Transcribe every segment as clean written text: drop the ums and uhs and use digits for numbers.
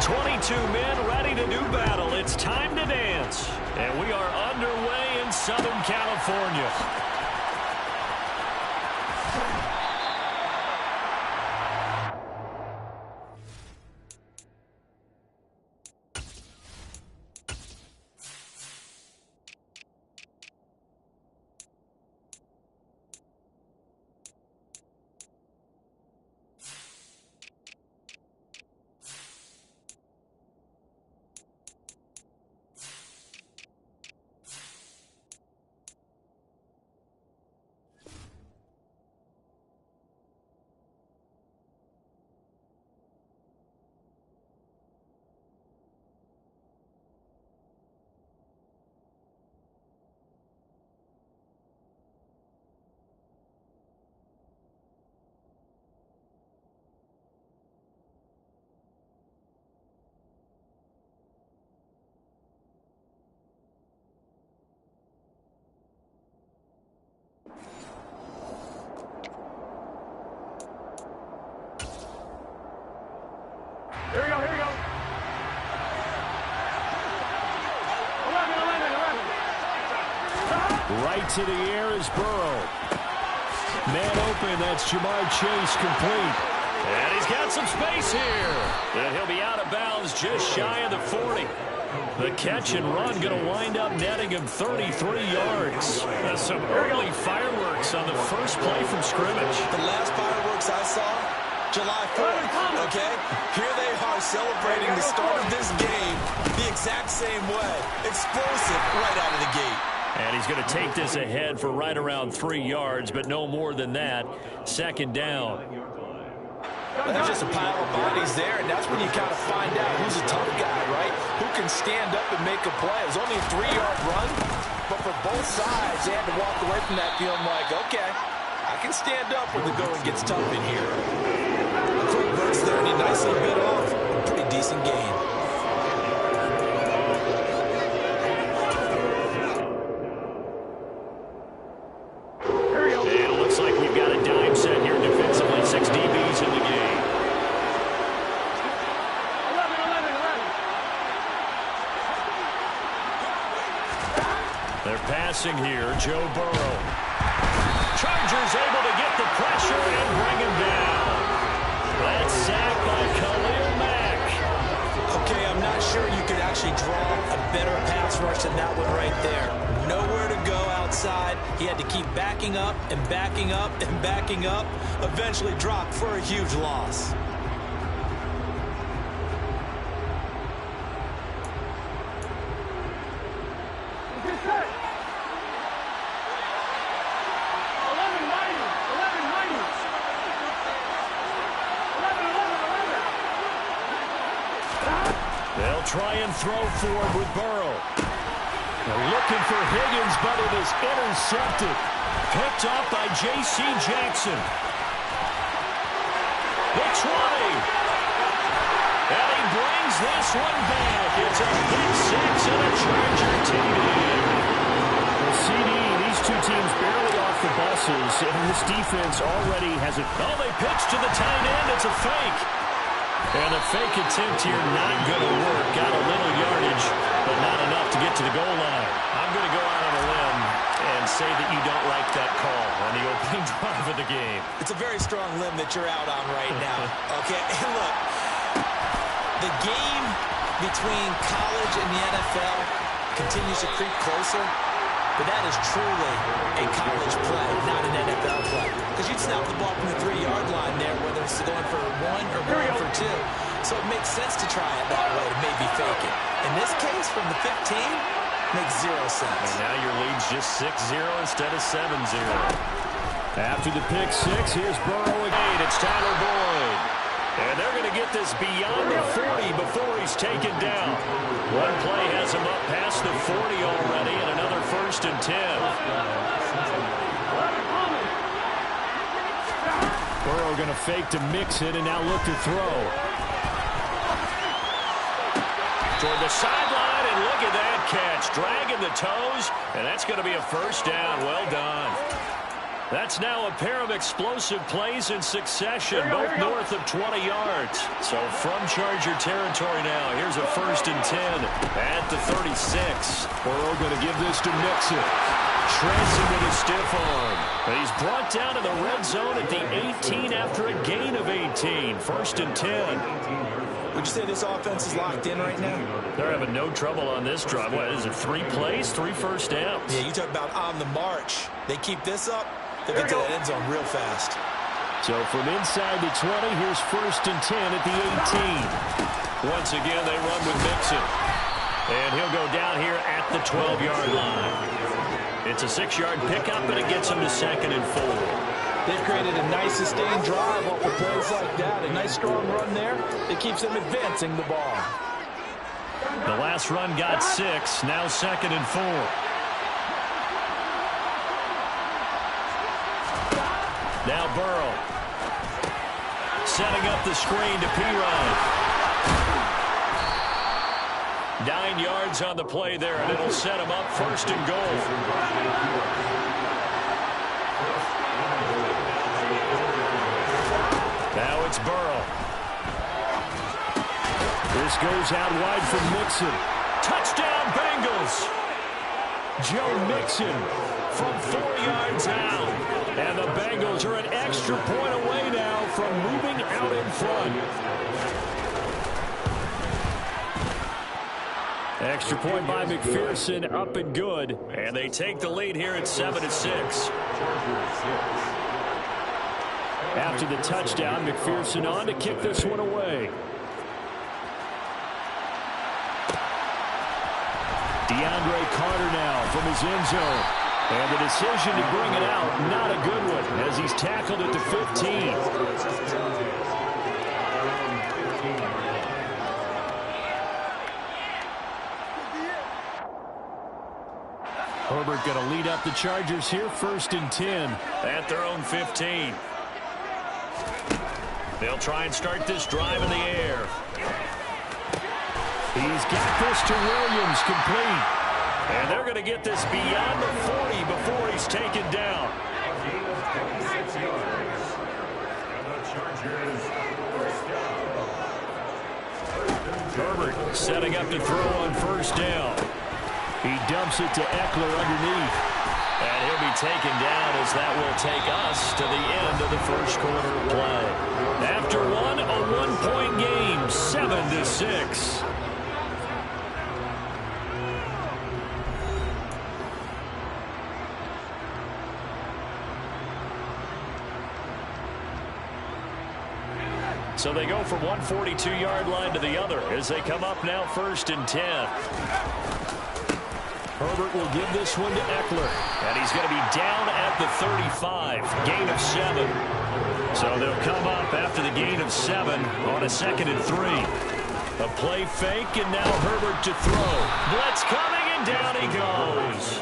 22 men ready to do battle. It's time to dance. And we are underway in Southern California. Here we go, here we go. 11. Right to the air is Burrow. Man open, that's Jamar Chase complete. And he's got some space here. And he'll be out of bounds just shy of the 40. The catch and run going to wind up netting him 33 yards. Some early fireworks on the first play from scrimmage. The last fireworks I saw, July 4th, okay? Here they are celebrating the start of this game the exact same way. Explosive right out of the gate. And he's going to take this ahead for right around 3 yards, but no more than that. Second down. Well, there's just a pile of bodies there, and that's when you kind of find out who's a tough guy, right? Who can stand up and make a play. It was only a 3-yard run, but for both sides, they had to walk away from that feeling like, okay, I can stand up when the going gets tough in here. Quick burst there, and he nicely bit off a pretty decent gain. And it looks like we've got a dime set here defensively. 6 DBs in the game. 11. They're passing here. Joe Burrow. Chargers able to get the pressure and bring him down. That's sacked by Khalil Mack. Okay, I'm not sure you could actually draw a better pass rush than that one right there. Nowhere to go outside. He had to keep backing up and backing up and backing up. Eventually dropped for a huge loss. They'll try and throw forward with Burrow. They're looking for Higgins, but it is intercepted. Picked off by J.C. Jackson. The 20. And he brings this one back. It's a big 6 and a Charger TD. Well, CD, these two teams barely off the buses, and this defense already has a... Oh, they pitch to the tight end. It's a fake. And the fake attempt here not going to work. Got a little yardage, but not enough to get to the goal line. I'm going to go out on a limb and say that you don't like that call on the opening drive of the game. It's a very strong limb that you're out on right now. Okay, and look, the game between college and the NFL continues to creep closer, but that is truly a college play, not an NFL play. Because you'd snap the ball from the 3-yard line there, whether it's going for 1 or going for 2. So it makes sense to try it that way to maybe fake it. In this case, from the 15, makes 0 sense. And now your lead's just 6-0 instead of 7-0. After the pick 6, here's Burrow again. It's Tyler Boyd. And they're going to get this beyond the 40 before he's taken down. One play has him up past the 40 already, and another 1st and 10. Burrow going to fake to mix it and now look to throw. Toward the sideline, and look at that catch. Dragging the toes, and that's going to be a 1st down. Well done. That's now a pair of explosive plays in succession, both north of 20 yards. So from Charger territory now, here's a 1st and 10 at the 36. Burrow going to give this to Mixon. Transom with a stiff arm. He's brought down to the red zone at the 18 after a gain of 18. 1st and 10. Would you say this offense is locked in right now? They're having no trouble on this drive. What is it, 3 plays, 3 first downs? Yeah, you talk about on the march. They keep this up, they'll get to that end zone real fast. So from inside the 20, here's 1st and 10 at the 18. Once again, they run with Mixon. And he'll go down here at the 12-yard line. It's a 6-yard pickup, and it gets him to 2nd and 4. They've created a nice sustained drive off of plays like that. A nice strong run there. It keeps them advancing the ball. The last run got 6. Now 2nd and 4. Now Burrow. Setting up the screen to P-Ryan. 9 yards on the play there, and it'll set him up 1st and goal. Now it's Burrow. This goes out wide from Mixon. Touchdown, Bengals. Joe Mixon From 4 yards out. And the Bengals are an extra point away now from moving out in front. Extra point by McPherson, up and good. And they take the lead here at 7-6. After the touchdown, McPherson on to kick this one away. DeAndre Carter now from his end zone. And the decision to bring it out, not a good one, as he's tackled at the 15. Herbert going to lead up the Chargers here, 1st and 10. At their own 15. They'll try and start this drive in the air. He's got this to Williams, complete. And they're going to get this beyond the 40 before he's taken down. Herbert setting up to throw on 1st down. He dumps it to Eckler underneath. And he'll be taken down as that will take us to the end of the 1st quarter of play. After one, a 1-point game, 7-6. So they go from one 42-yard line to the other as they come up now 1st and 10. Herbert will give this one to Eckler. And he's going to be down at the 35. Gain of 7. So they'll come up after the gain of 7 on a 2nd and 3. A play fake, and now Herbert to throw. Blitz coming, and down he goes.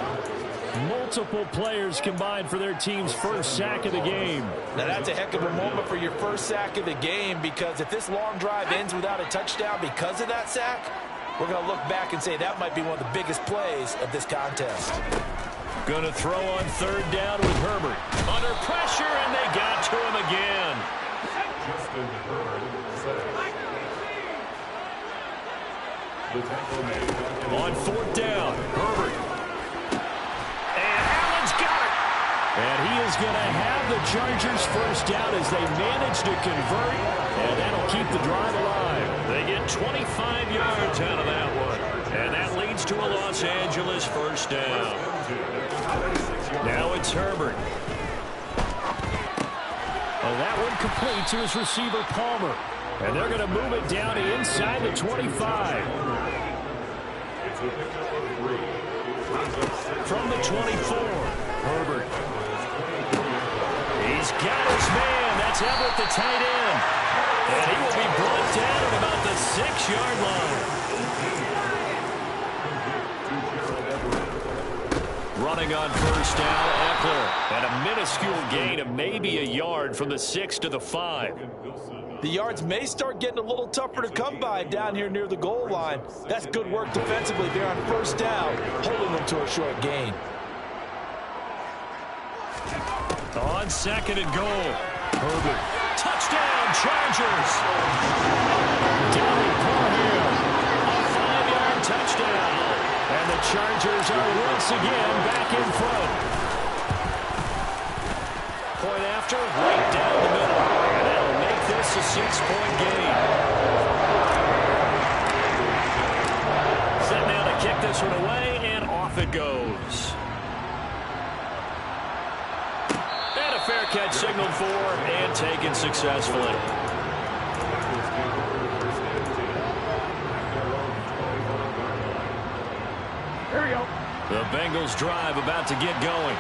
Multiple players combined for their team's 1st sack of the game. Now that's a heck of a moment for your 1st sack of the game, because if this long drive ends without a touchdown because of that sack, we're going to look back and say that might be one of the biggest plays of this contest. Going to throw on 3rd down with Herbert. Under pressure, and they got to him again. On 4th down, Herbert. And Allen's got it. And he is going to have the Chargers 1st down as they manage to convert, and that'll keep the drive alive. They get 25 yards out of that one. And that leads to a Los Angeles 1st down. Now it's Herbert. Oh, that one complete to his receiver, Palmer. And they're going to move it down to inside the 25. From the 24, Herbert. He's got his man. That's Everett, the tight end. And he will be brought down at about the 6-yard line. Running on 1st down, Eckler. And a minuscule gain of maybe a yard from the 6 to the 5. The yards may start getting a little tougher to come by down here near the goal line. That's good work defensively there on 1st down, holding them to a short gain. On 2nd and goal. Herbert. Touchdown, Chargers. Downey Parham. A 5-yard touchdown. And the Chargers are once again back in front. Point after, right down the middle. And that'll make this a 6-point game. Set now to kick this one away, and off it goes. And a fair catch signaled for and taken successfully. Here we go. The Bengals drive about to get going.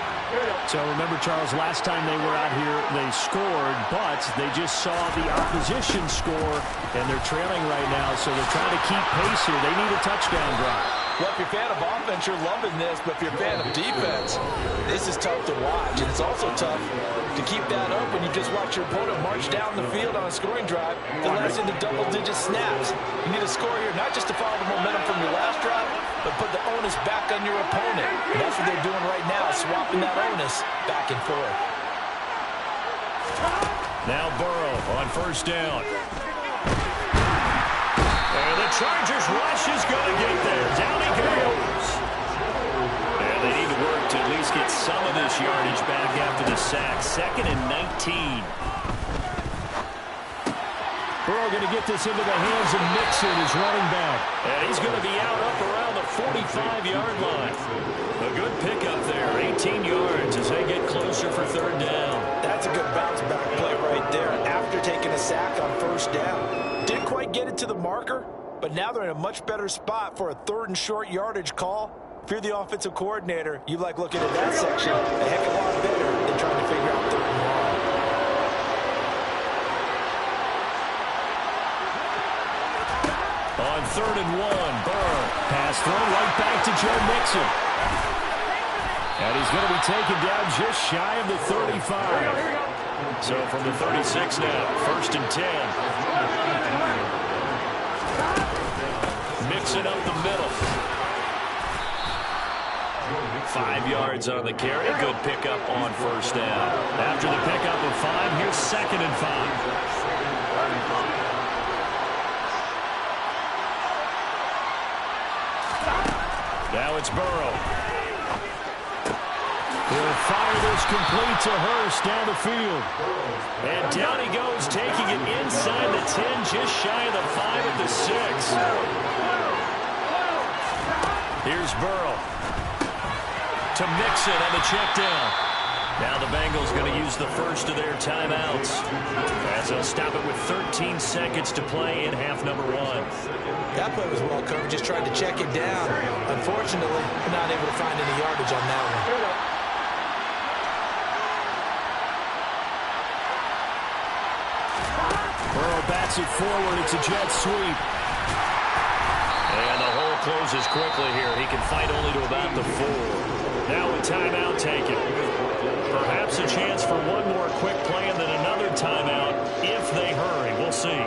So remember, Charles, last time they were out here, they scored, but they just saw the opposition score, and they're trailing right now, so they're trying to keep pace here. They need a touchdown drive. Well, if you're a fan of offense, you're loving this, but if you're a fan of defense, this is tough to watch. And it's also tough to keep that up when you just watch your opponent march down the field on a scoring drive that lasts into double-digit snaps. You need a score here, not just to follow the momentum from your last drive, but put the onus back on your opponent. And that's what they're doing right now, swapping that onus back and forth. Now Burrow on 1st down. And the Chargers rush is going to get there. Down he goes. And they need to work to at least get some of this yardage back after the sack. 2nd and 19. Burrow going to get this into the hands of Mixon, his running back. And he's going to be out up around the 45-yard line. A good pickup there, 18 yards as they get closer for 3rd down. That's a good bounce-back play right there after taking a sack on 1st down. Didn't quite get it to the marker, but now they're in a much better spot for a 3rd and short yardage call. If you're the offensive coordinator, you like looking at that section a heck of a lot better than trying to figure out 3rd and long. On 3rd and 1, Burrow. Pass thrown right back to Joe Mixon. And he's going to be taken down just shy of the 35. So from the 36 now, 1st and 10. Mixon up the middle. 5 yards on the carry. Good pickup on 1st down. After the pickup of 5, here's 2nd and 5. Now it's Burrow. He'll fire this complete to Hurst down the field. And down he goes, taking it inside the 10, just shy of the 5 at the 6. Here's Burrow. To Mixon on the check down. Now the Bengals going to use the first of their timeouts as they'll stop it with 13 seconds to play in half number 1. That play was well covered, just tried to check it down. Unfortunately, not able to find any yardage on that one. Burrow bats it forward. It's a jet sweep. And the hole closes quickly here. He can fight only to about the 4. Now a timeout taken. Perhaps a chance for one more quick play and then another timeout if they hurry. We'll see.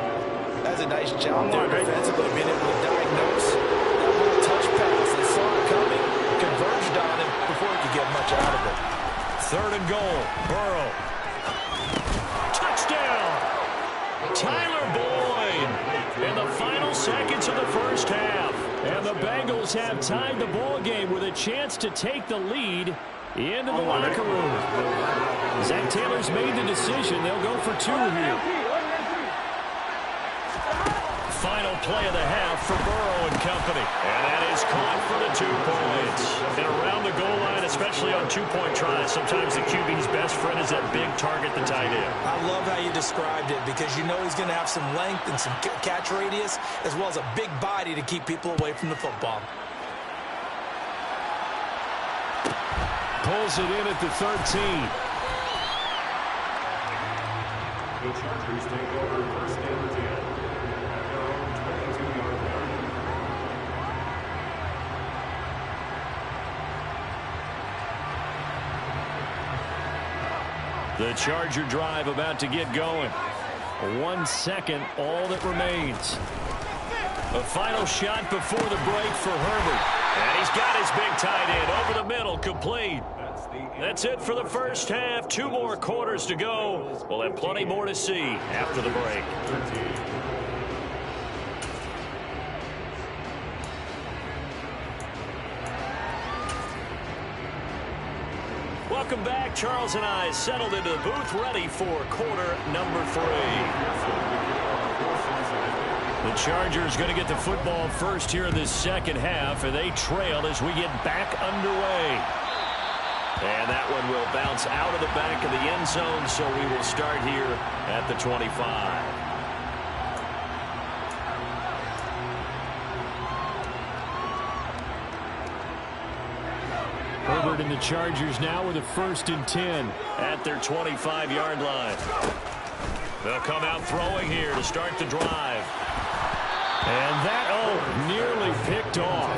That's a nice job there defensively, being able to diagnose that little touch pass. They saw it coming, converged on him before he could get much out of it. 3rd and goal. Burrow. Touchdown! Tyler Boyd in the final seconds of the 1st half. And the Bengals have tied the ball game with a chance to take the lead into the locker room. Zach Taylor's made the decision. They'll go for 2 here. Final play of the half for Burrow and company. And that is caught for the 2 points. And around the goal line, especially on 2-point tries, sometimes the QB's best friend is that big target, the tight end. I love how you described it because you know he's going to have some length and some catch radius as well as a big body to keep people away from the football. Pulls it in at the 13. The Chargers take over 1st and 10. At their own 22-yard line. The Charger drive about to get going. 1 second, all that remains. A final shot before the break for Herbert. And he's got his big tight end over the middle, complete. That's it for the first half. 2 more quarters to go. We'll have plenty more to see after the break. Welcome back. Charles and I settled into the booth, ready for quarter number 3. The Chargers going to get the football first here in this second half, and they trail as we get back underway. And that one will bounce out of the back of the end zone, so we will start here at the 25. Herbert and the Chargers now with a 1st and 10 at their 25-yard line. They'll come out throwing here to start the drive. And that, nearly picked off.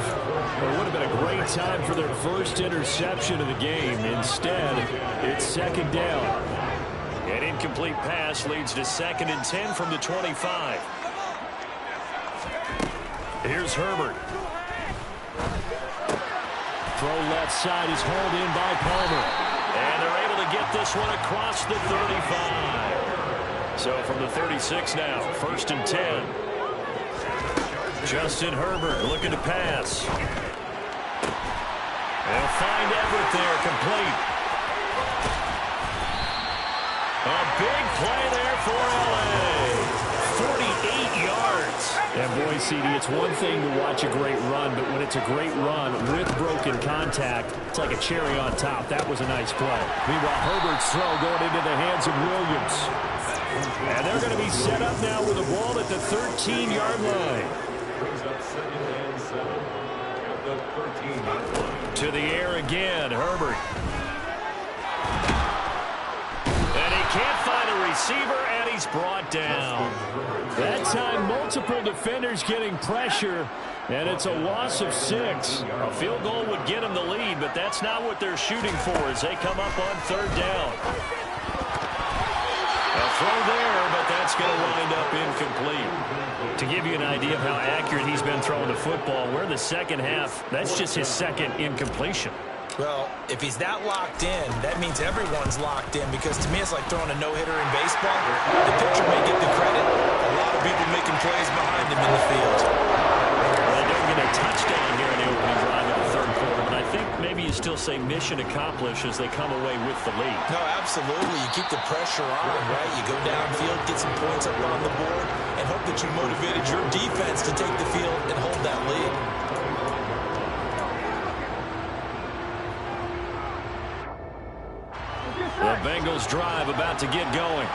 It would have been a great time for their first interception of the game. Instead, it's 2nd down. An incomplete pass leads to 2nd and 10 from the 25. Here's Herbert. Throw left side is hauled in by Palmer. And they're able to get this one across the 35. So from the 36 now, 1st and 10. Justin Herbert looking to pass. They'll find Everett there, complete. A big play there for L.A. 48 yards. And boy, CD, it's one thing to watch a great run, but when it's a great run with broken contact, it's like a cherry on top. That was a nice play. Meanwhile, Herbert's throw going into the hands of Williams. And they're going to be set up now with the ball at the 13-yard line. To the air again, Herbert. And he can't find a receiver, and he's brought down. That time, multiple defenders getting pressure, and it's a loss of 6. A field goal would get them the lead, but that's not what they're shooting for as they come up on 3rd down. A throw there, but that's going to wind up incomplete. To give you an idea of how accurate he's been throwing the football, we're in the second half. That's just his 2nd incompletion. Well, if he's that locked in, that means everyone's locked in, because to me it's like throwing a no-hitter in baseball. The pitcher may get the credit. A lot of people making plays behind him in the field. Well, they don't get a touchdown here in the opening drive of the 3rd quarter, but I think maybe you still say mission accomplished as they come away with the lead. No, absolutely. You keep the pressure on, right? You go downfield, get some points up on the board, and hope that you motivated your defense to take the field and hold that lead. The Bengals drive about to get going.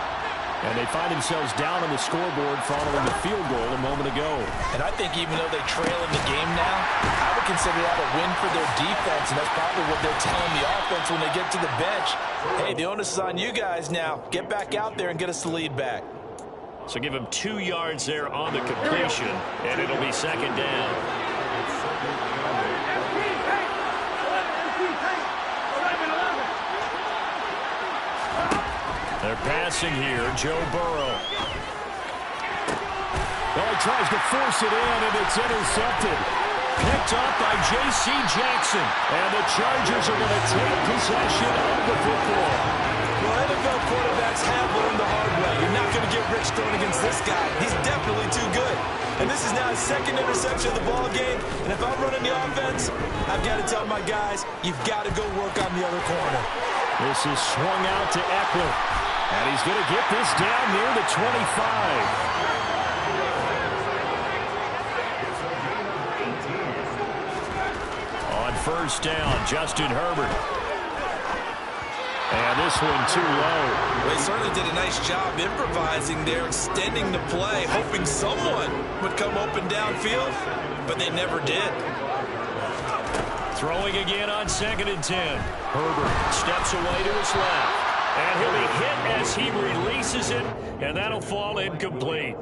And they find themselves down on the scoreboard following the field goal a moment ago. And I think even though they trail in the game now, I would consider that a win for their defense, and that's probably what they're telling the offense when they get to the bench. Hey, the onus is on you guys now. Get back out there and get us the lead back. So give him 2 yards there on the completion, and it'll be 2nd down. They're passing here, Joe Burrow. Well, he tries to force it in, and it's intercepted. Picked up by J.C. Jackson. And the Chargers are going to take possession of the football. Well, NFL quarterbacks have learned the hard way. You're not going to get rich throwing against this guy. He's definitely too good. And this is now his 2nd interception of the ball game. And if I'm running the offense, I've got to tell my guys, you've got to go work on the other corner. This is swung out to Eckler. And he's going to get this down near the 25. On 1st down, Justin Herbert. And this one too low. They certainly did a nice job improvising there, extending the play, hoping someone would come open downfield, but they never did. Throwing again on 2nd and 10. Herbert steps away to his left. And he'll be hit as he releases it, and that'll fall incomplete.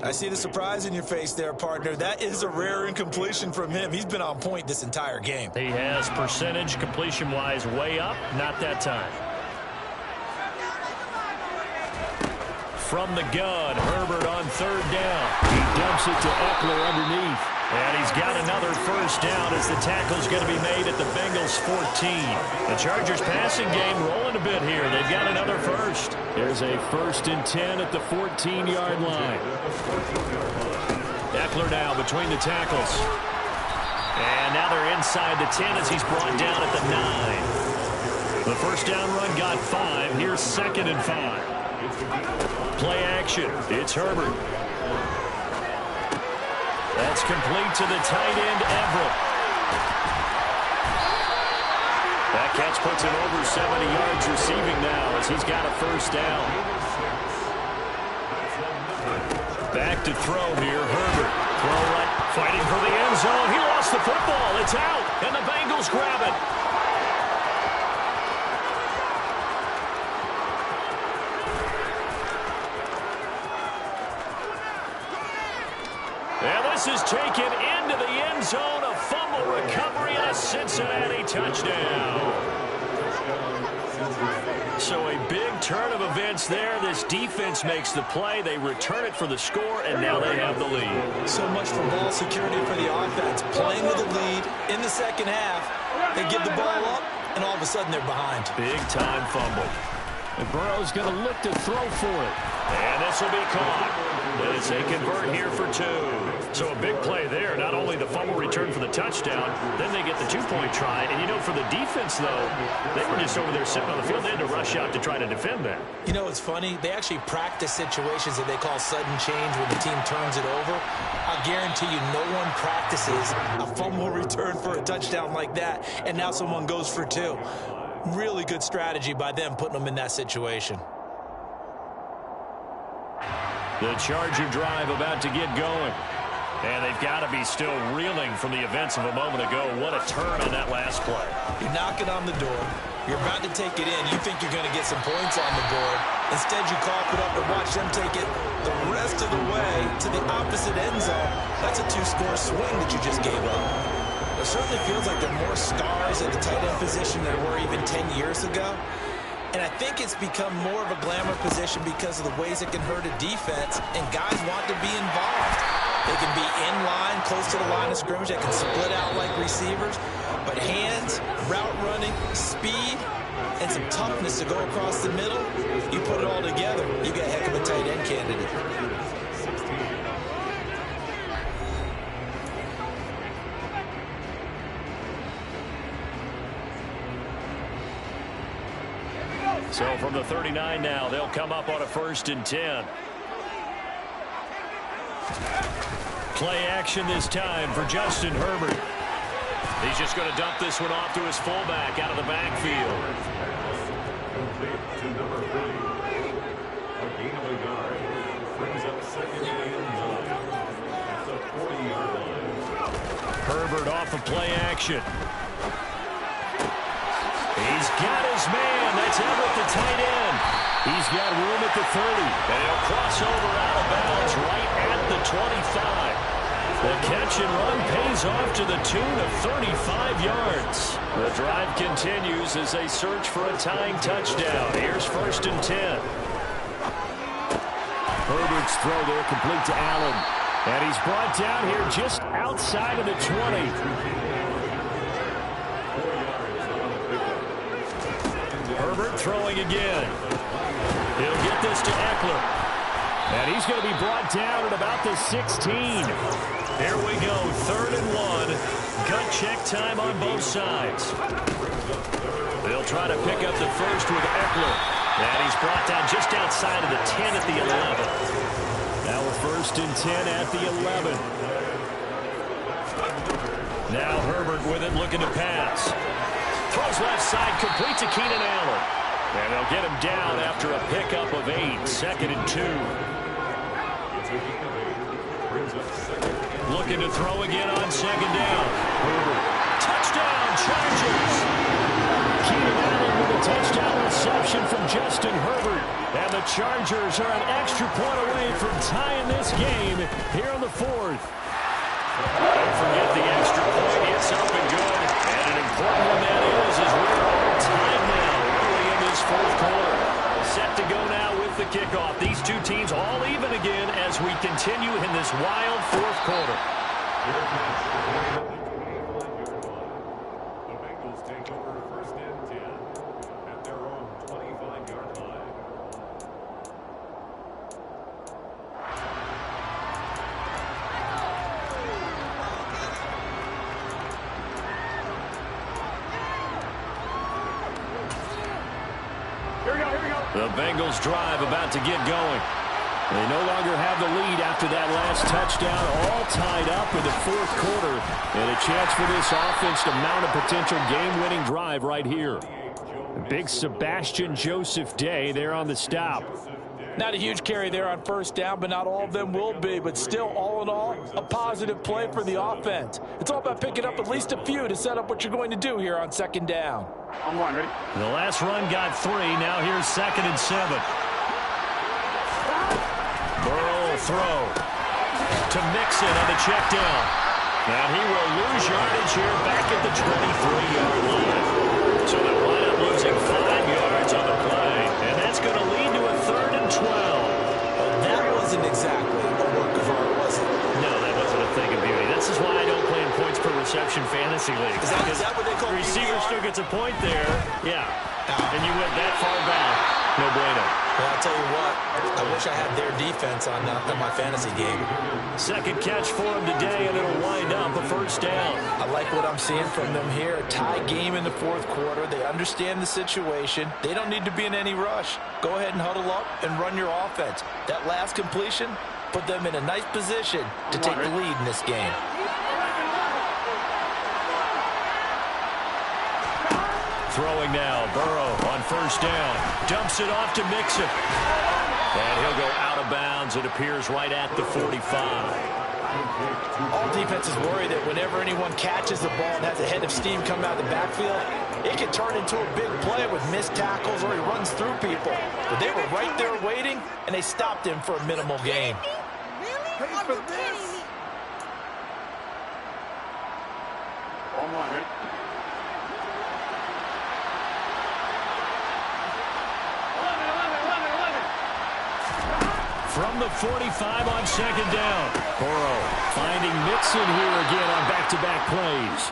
I see the surprise in your face there, partner. That is a rare incompletion from him. He's been on point this entire game. He has percentage completion-wise way up, not that time. From the gun, Herbert on third down. He dumps it to Eckler underneath. And he's got another first down as the tackle's going to be made at the Bengals 14. The Chargers passing game rolling a bit here. They've got another first. There's a 1st and 10 at the 14-yard line. Eckler now between the tackles. And now they're inside the 10 as he's brought down at the 9. The first down run got 5. Here's 2nd and 5. Play action. It's Herbert. That's complete to the tight end, Everett. That catch puts him over 70 yards receiving now as he's got a first down. Back to throw here, Herbert. Throw right, fighting for the end zone. He lost the football. It's out, and the Bengals grab it. And this is taken into the end zone. A fumble recovery and a Cincinnati touchdown. So a big turn of events there. This defense makes the play. They return it for the score, and now they have the lead. So much for ball security for the offense. Playing with a lead in the second half. They give the ball up, and all of a sudden they're behind. Big-time fumble. And Burrow's going to look to throw for it. And this will be caught. As they convert here for 2. So a big play there. Not only the fumble return for the touchdown, then they get the 2-point try. And, you know, for the defense, though, they were just over there sitting on the field. They had to rush out to try to defend that. You know, it's funny. They actually practice situations that they call sudden change when the team turns it over. I guarantee you no one practices a fumble return for a touchdown like that, and now someone goes for 2. Really good strategy by them putting them in that situation. The Charger drive about to get going. And they've got to be still reeling from the events of a moment ago. What a turn on that last play. You're knocking on the door. You're about to take it in. You think you're going to get some points on the board. Instead, you cough it up and watch them take it the rest of the way to the opposite end zone. That's a 2-score swing that you just gave up. It certainly feels like there are more stars at the tight end position than there were even 10 years ago. And I think it's become more of a glamour position because of the ways it can hurt a defense, and guys want to be involved. They can be in line, close to the line of scrimmage. They can split out like receivers. But hands, route running, speed, and some toughness to go across the middle, you put it all together, you got a heck of a tight end candidate. So from the 39 now, they'll come up on a 1st and 10. Play action this time for Justin Herbert. He's just going to dump this one off to his fullback out of the backfield. Complete to number 3. A gain of a yard. Brings up 2nd and 9. At the 40-yard line. Herbert off of play action. He's got his man. That's Everett, the tight end. He's got room at the 30. And he'll cross over out of bounds right at the 25. The catch and run pays off to the tune of 35 yards. The drive continues as they search for a tying touchdown. Here's 1st and 10. Herbert's throw there complete to Allen. And he's brought down here just outside of the 20. Herbert throwing again. He'll get this to Eckler. And he's going to be brought down at about the 16. Here we go, 3rd and 1. Gut check time on both sides. They'll try to pick up the first with Eckler. And he's brought down just outside of the 10 at the 11. Now a 1st and 10 at the 11. Now Herbert with it, looking to pass. Throws left side, complete to Keenan Allen. And they'll get him down after a pickup of 8. 2nd and 2. Looking to throw again on 2nd down. Herbert. Touchdown, Chargers. Keenan Allen with a touchdown reception from Justin Herbert. And the Chargers are an extra point away from tying this game here in the 4th. Don't forget the extra point. It's up and good. And an important one that is as we're all tied now early in this 4th quarter. Set to go now with the kickoff. These two teams all even again as we continue in this wild fourth quarter. The Bengals take over first and 10 at their own 25-yard line. The Bengals drive about to get going. They no longer have the lead after that last touchdown, all tied up in the fourth quarter, and a chance for this offense to mount a potential game-winning drive right here. Big Sebastian Joseph Day there on the stop. Not a huge carry there on first down, but not all of them will be. But still, all in all, a positive play for the offense. It's all about picking up at least a few to set up what you're going to do here on second down. I'm on, ready? The last run got 3. Now here's 2nd and 7. Burrow will throw to Mixon on the check down. And he will lose yardage here back at the 23-yard line. So they'll wind up losing 5 yards on the play. And that's going to lead to a 3rd and 12. Well, that wasn't exactly a work of art, was it? No, that wasn't a thing of beauty. This is why I don't play in points per reception fantasy leagues. Is that what they call the receiver PPR? still gets a point there. Yeah. And you went that far back. No bueno. Well, I'll tell you what, I wish I had their defense on my fantasy game. Second catch for him today, and it'll wind up a first down. I like what I'm seeing from them here. A tie game in the fourth quarter. They understand the situation. They don't need to be in any rush. Go ahead and huddle up and run your offense. That last completion put them in a nice position to take the lead in this game. Throwing now, Burrow on first down. Dumps it off to Mixon. And he'll go out of bounds. It appears right at the 45. All defenses worry that whenever anyone catches the ball and has a head of steam come out of the backfield, it can turn into a big play with missed tackles or he runs through people. But they were right there waiting, and they stopped him for a minimal gain. Really? Are you kidding me? From the 45 on second down. Burrow finding Mixon here again on back-to-back plays.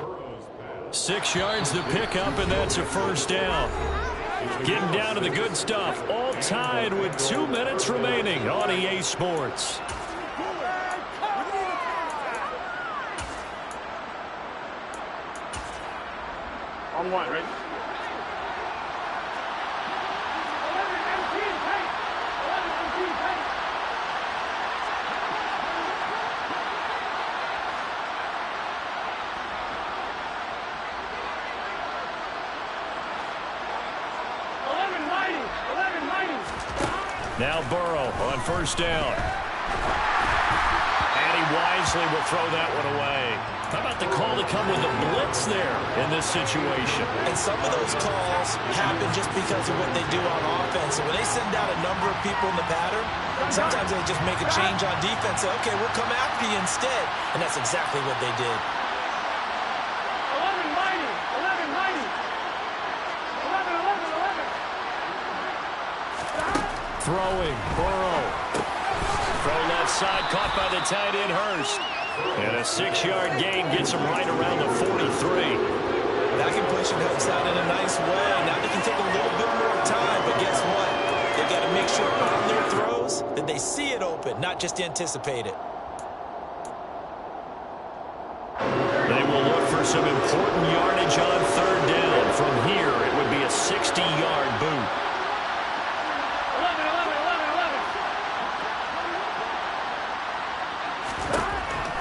6 yards to pick up, and that's a first down. Getting down to the good stuff. All tied with 2 minutes remaining on EA Sports. On one, right? Now Burrow on first down. And he wisely will throw that one away. How about the call to come with a blitz there in this situation? And some of those calls happen just because of what they do on offense. So when they send out a number of people in the pattern, sometimes they just make a change on defense. Say, okay, we'll come after you instead. And that's exactly what they did. Throwing, Burrow. Throw left side, caught by the tight end, Hurst. And a 6-yard gain gets him right around the 43. That completion helps out in a nice way. Now they can take a little bit more time, but guess what? They've got to make sure on their throws that they see it open, not just anticipate it. They will look for some important yardage on third down. From here, it would be a 60-yard boot.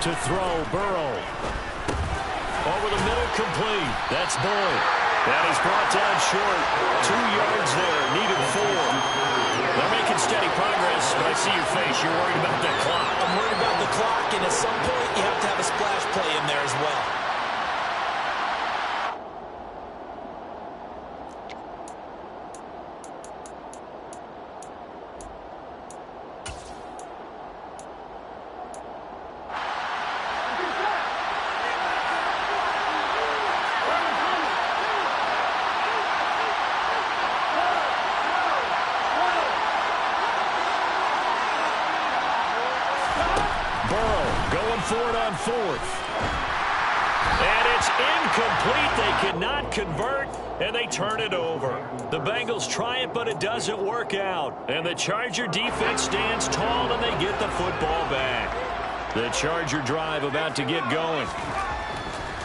To throw, Burrow. Over the middle, complete. That's Boyd. And he's brought down short. 2 yards there, needed 4. They're making steady progress, but I see your face. You're worried about that clock. I'm worried about the clock, and at some point, you have to have a splash play in there as well. Burrow going for it on fourth. And it's incomplete. They cannot convert, and they turn it over. The Bengals try it, but it doesn't work out. And the Charger defense stands tall, and they get the football back. The Charger drive about to get going.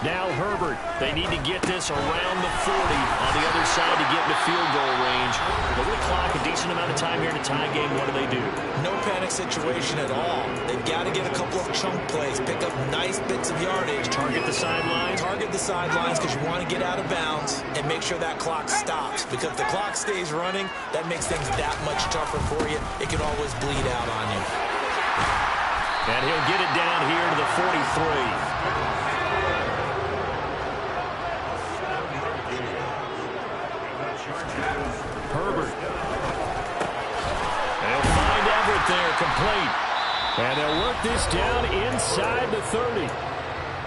Now Herbert. They need to get this around the 40 on the other side to get into field goal range. But with the clock, a decent amount of time here in a tie game, what do? No panic situation at all. They've got to get a couple of chunk plays, pick up nice bits of yardage. Target the sidelines. Target the sidelines because you want to get out of bounds and make sure that clock stops. Because if the clock stays running, that makes things that much tougher for you. It can always bleed out on you. And he'll get it down here to the 43. Herbert. They'll find Everett there, complete. And they'll work this down inside the 30.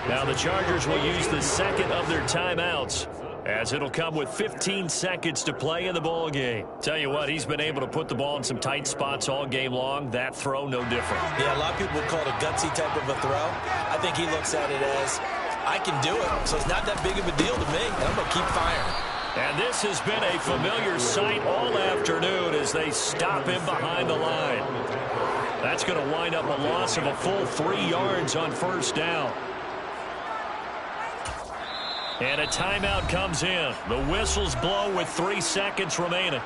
Now the Chargers will use the second of their timeouts, as it'll come with 15 seconds to play in the ball game. Tell you what, he's been able to put the ball in some tight spots all game long. That throw, no different. Yeah, a lot of people would call it a gutsy type of a throw. I think he looks at it as, I can do it, so it's not that big of a deal to me, and I'm going to keep firing. And this has been a familiar sight all afternoon as they stop him behind the line. That's going to wind up a loss of a full 3 yards on first down. And a timeout comes in. The whistles blow with 3 seconds remaining.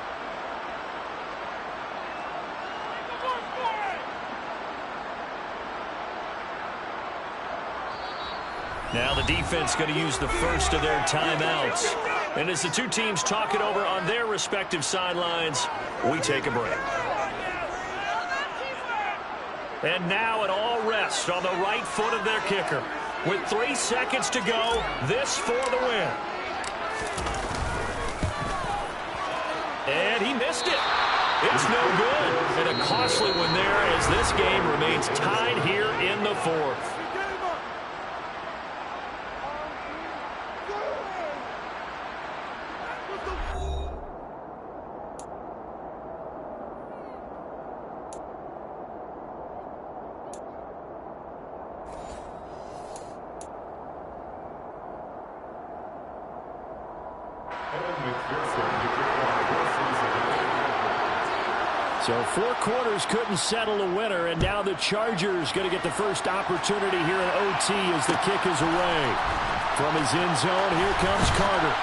Now the defense going to use the first of their timeouts. And as the two teams talk it over on their respective sidelines, we take a break. And now it all rests on the right foot of their kicker. With 3 seconds to go, this for the win. And he missed it. It's no good. And a costly one there as this game remains tied here in the fourth. So 4 quarters couldn't settle a winner, and now the Chargers going to get the first opportunity here in OT as the kick is away. From his end zone, here comes Carter.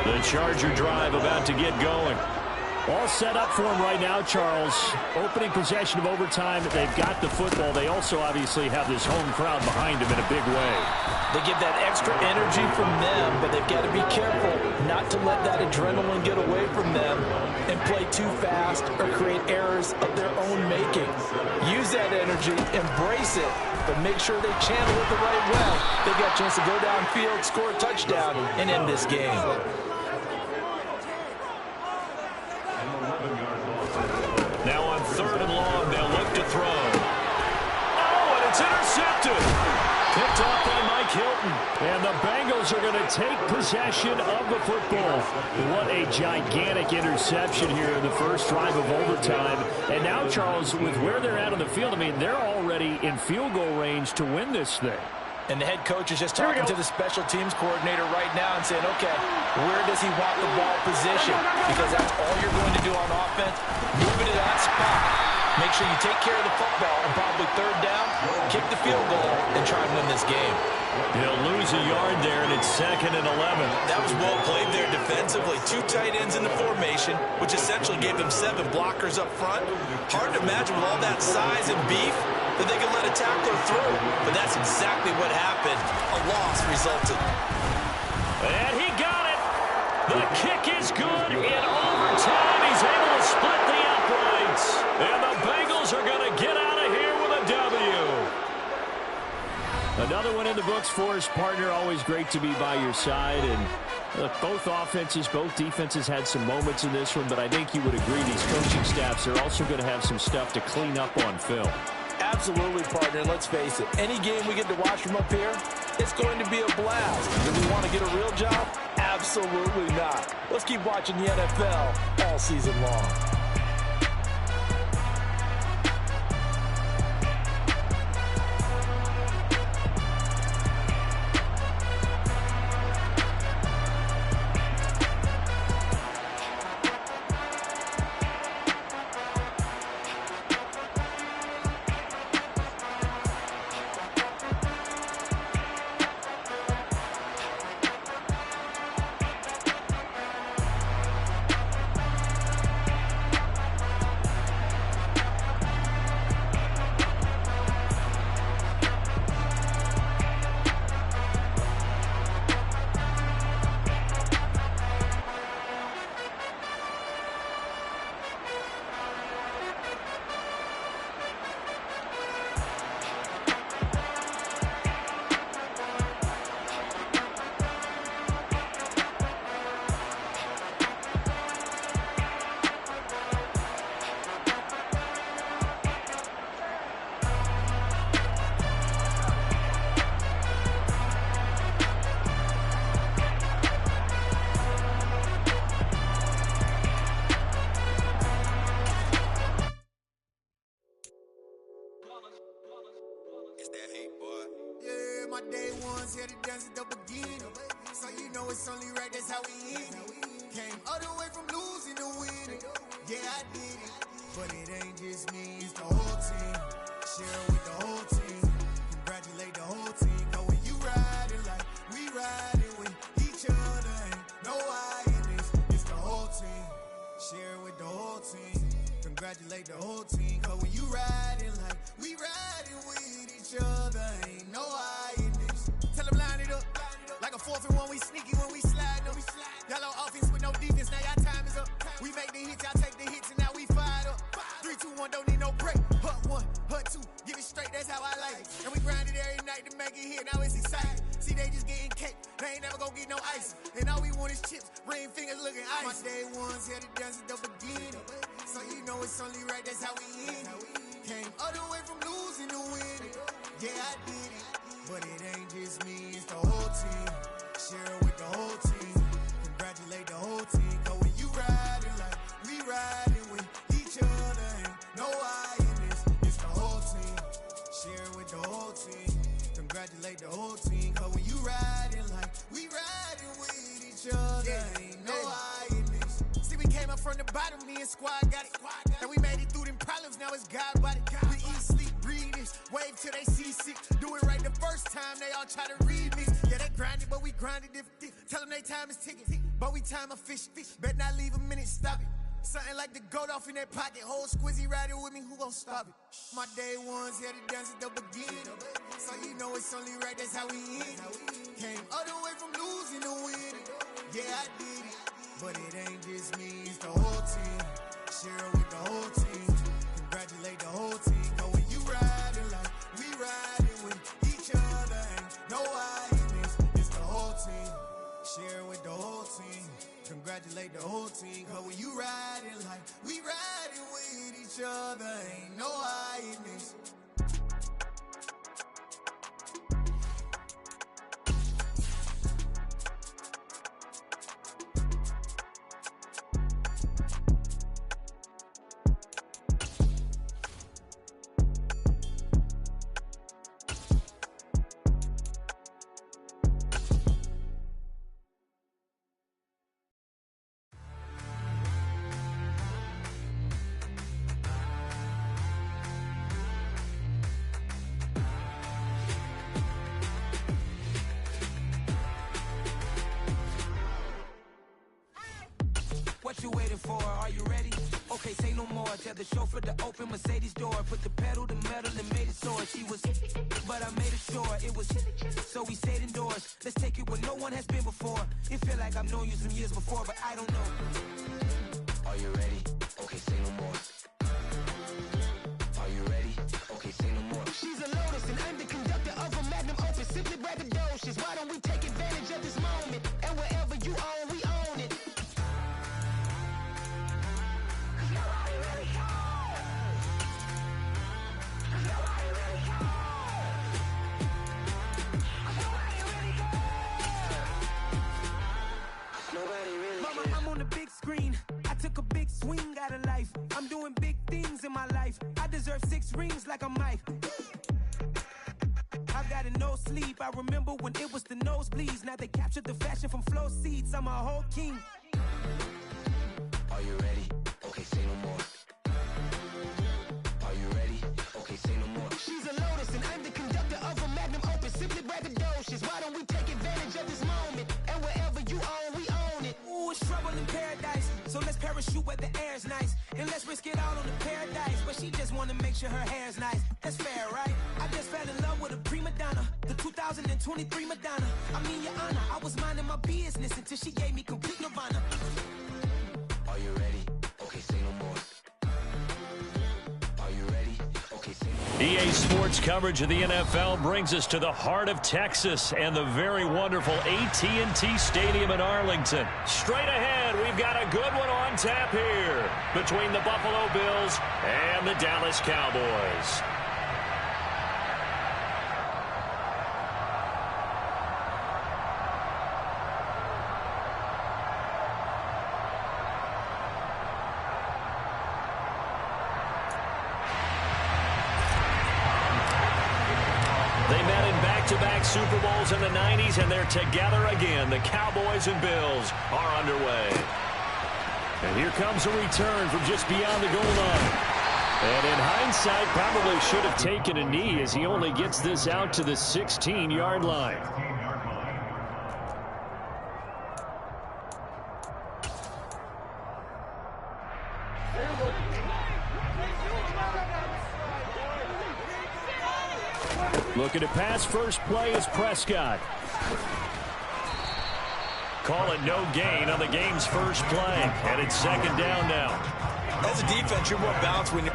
The Charger drive about to get going. All set up for him right now, Charles. Opening possession of overtime. They've got the football. They also obviously have this home crowd behind them in a big way. They get that extra energy from them, but they've got to be careful not to let that adrenaline get away from them and play too fast or create errors of their own making. Use that energy, embrace it, but make sure they channel it the right way. They've got a chance to go downfield, score a touchdown, and end this game. Now on 3rd and long, they'll look to throw. Oh, and it's intercepted. Picked off by Mike Hilton. And the Bengals are going to take possession of the football. What a gigantic interception here in the first drive of overtime. And now, Charles, with where they're at on the field, I mean, they're already in field goal range to win this thing. And the head coach is just talking to the special teams coordinator right now and saying, okay, where does he want the ball positioned? Because that's all you're going to do on offense. Move it to that spot. Make sure you take care of the football and probably 3rd down, kick the field goal, and try and win this game. He'll lose a yard there, and it's 2nd and 11. That was well played there defensively. 2 tight ends in the formation, which essentially gave them 7 blockers up front. Hard to imagine with all that size and beef that they could let a tackler through. But that's exactly what happened. A loss resulted. And he got it. The kick is good in overtime. He's able to split the uprights. And the Bengals are going to get out of here with a W. Another one in the books for his partner. Always great to be by your side. And look, both offenses, both defenses had some moments in this one, but I think you would agree these coaching staffs are also going to have some stuff to clean up on film. Absolutely, partner. Let's face it. Any game we get to watch from up here, it's going to be a blast. Do we want to get a real job? Absolutely. Absolutely not. Let's keep watching the NFL all season long. My day ones here to dance at the beginning. So you know it's only right, that's how we end it. Came all the way from losing to winning. Yeah, I did it. But it ain't just me, it's the whole team. Share it with the whole team. Congratulate the whole team. Cause when you riding like we riding with each other, ain't no I in this. It's the whole team. Share it with the whole team. Congratulate the whole team. Cause when you riding like we riding with each other, ain't no I in this. Tell them line it up. Like a 4th and 1, we sneaky when we slide them. Y'all on offense with no defense, now y'all time is up. We make the hits, y'all take the hits, and now we fired up. 3, 2, 1, don't need no break. Hut 1, hut 2, give it straight, that's how I like it. And we grind it every night to make it hit, now it's exciting. See, they just getting cake, they ain't never gonna get no ice. And all we want is chips, ring fingers looking ice. My day ones here to dance at the beginning. So you know it's only right, that's how we end it. Came all the way from losing to winning. Yeah, I did it. But it ain't just me, it's the whole team. Share it with the whole team. Congratulate the whole team. Cause when you riding like we riding with each other, ain't no I in this. It's the whole team. Share it with the whole team. Congratulate the whole team. Cause when you riding like we riding with each other, ain't no I in this. See, we came up from the bottom, me and squad got it. And we made it through them problems, now it's God body. We eat, sleep, breathe this. Wave till they see sick. Do it right the first time, they all try to read me. Yeah, they grinded, but we grinded different. Tell them they time is ticking, but we time a fish. Bet not leave a minute, stop it. Something like the goat off in that pocket. Whole squizzy riding with me, who gon' stop it? My day ones here to dance at the beginning. So you know it's only right, that's how we end it. Came all the way from losing to winning. Yeah, I did it. But it ain't just me, it's the whole team. Share it with the whole team. Congratulate the whole team. Cause when you riding like we riding with each other, ain't no I in this. It's the whole team. Share it with the whole team. Congratulate the whole team. Cause when you riding like we riding with each other, ain't no I in this. What you waiting for? Are you ready? Okay, say no more. Tell the chauffeur to open Mercedes door. Put the pedal to metal and made it soar. She was, but I made it sure it was. So we stayed indoors. Let's take it where no one has been before. It feel like I've known you some years before, but I don't know. Are you ready? Okay, say no more. Are you ready? Okay, say no more. She's a Lotus and I'm the conductor of a Magnum Opus. Simply braggadocious. Why don't we take advantage of this moment? And wherever you own, we own it. deserve 6 rings like a Mike. I've got no sleep. I remember when it was the nosebleeds. Now they captured the fashion from flow seats. I'm a whole king. Are you ready? Okay, say no more. Are you ready? Okay, say no more. She's a lotus and I'm the conductor of a magnum opus. Simply braggadocious. Why don't we take advantage of this moment? And wherever you own, we own it. Ooh, it's trouble in paradise. So let's parachute where the air's nice. And let's risk it all on the paradise. But she just wanna make sure her hair's nice. That's fair, right? I just fell in love with a prima donna. The 2023 Madonna. I mean, your honor, I was minding my business until she gave me complete nirvana. Are you ready? Okay, say no more. Are you ready? Okay, say no more. EA Sports coverage of the NFL brings us to the heart of Texas and the very wonderful AT&T Stadium in Arlington. Straight ahead, we've got a good one on tap here between the Buffalo Bills and the Dallas Cowboys. Back-to-back Super Bowls in the 90s, and they're together again. The Cowboys and Bills are underway. And here comes a return from just beyond the goal line. And in hindsight, probably should have taken a knee as he only gets this out to the 16-yard line. Looking to pass first play is Prescott. Call it no gain on the game's first play. And it's second down now. As a defense, you're more balanced when you're...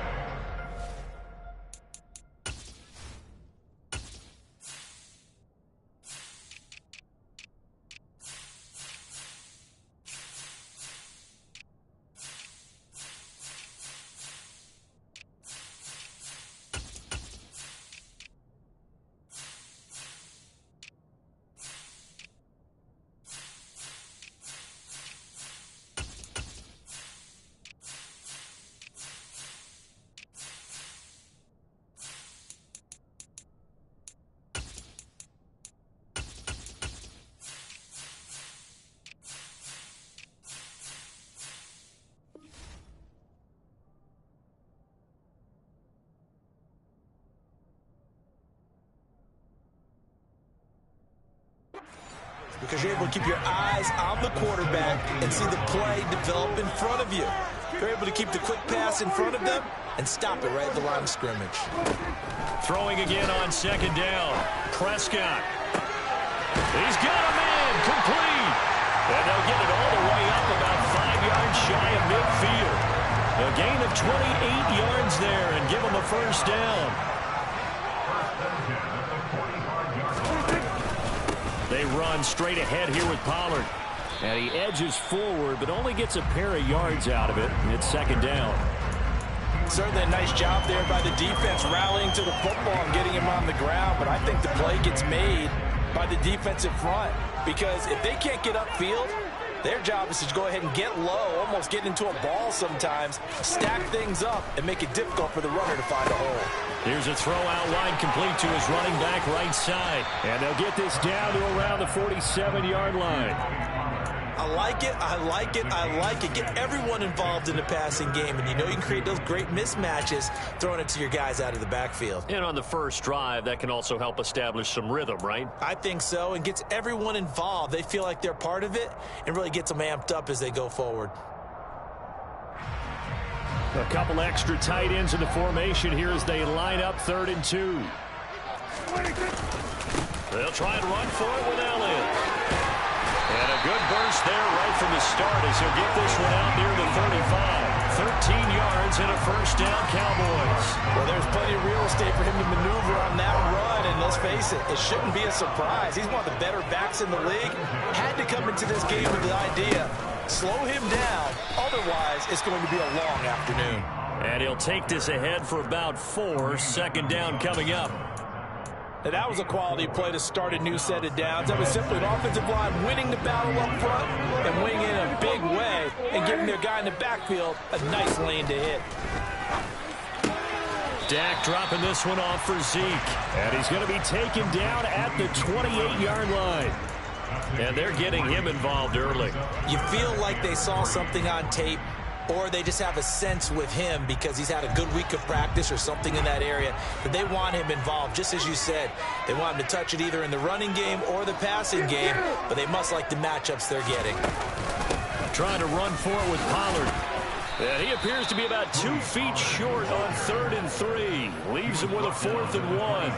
because you're able to keep your eyes on the quarterback and see the play develop in front of you. You're able to keep the quick pass in front of them and stop it right at the line of scrimmage. Throwing again on second down. Prescott. He's got a man complete. And they'll get it all the way up about 5 yards shy of midfield. A gain of 28 yards there and give them a first down. They run straight ahead here with Pollard. And he edges forward, but only gets a pair of yards out of it. It's second down. Certainly a nice job there by the defense rallying to the football and getting him on the ground. But I think the play gets made by the defensive front. Because if they can't get upfield, their job is to go ahead and get low, almost get into a ball sometimes, stack things up, and make it difficult for the runner to find a hole. Here's a throw out wide complete to his running back right side. And they'll get this down to around the 47-yard line. I like it, I like it, I like it. Get everyone involved in the passing game, and you know you can create those great mismatches throwing it to your guys out of the backfield. And on the first drive, that can also help establish some rhythm, right? I think so, and gets everyone involved. They feel like they're part of it, and really gets them amped up as they go forward. A couple extra tight ends in the formation here as they line up 3rd and 2. They'll try and run for it with Elliott. And a good burst there right from the start as he'll get this one out near the 35. 13 yards and a first down, Cowboys. Well, there's plenty of real estate for him to maneuver on that run, and let's face it, it shouldn't be a surprise. He's one of the better backs in the league. Had to come into this game with the idea, slow him down, otherwise it's going to be a long afternoon. And he'll take this ahead for about 4. Second down coming up. Now, that was a quality play to start a new set of downs. That was simply an offensive line winning the battle up front and winning in a big way and giving their guy in the backfield a nice lane to hit. Dak dropping this one off for Zeke. And he's going to be taken down at the 28-yard line. And they're getting him involved early. You feel like they saw something on tape, or they just have a sense with him because he's had a good week of practice or something in that area that they want him involved. Just as you said, they want him to touch it either in the running game or the passing game, but they must like the matchups they're getting. Trying to run for it with Pollard. And he appears to be about 2 feet short on 3rd and 3. Leaves him with a 4th and 1.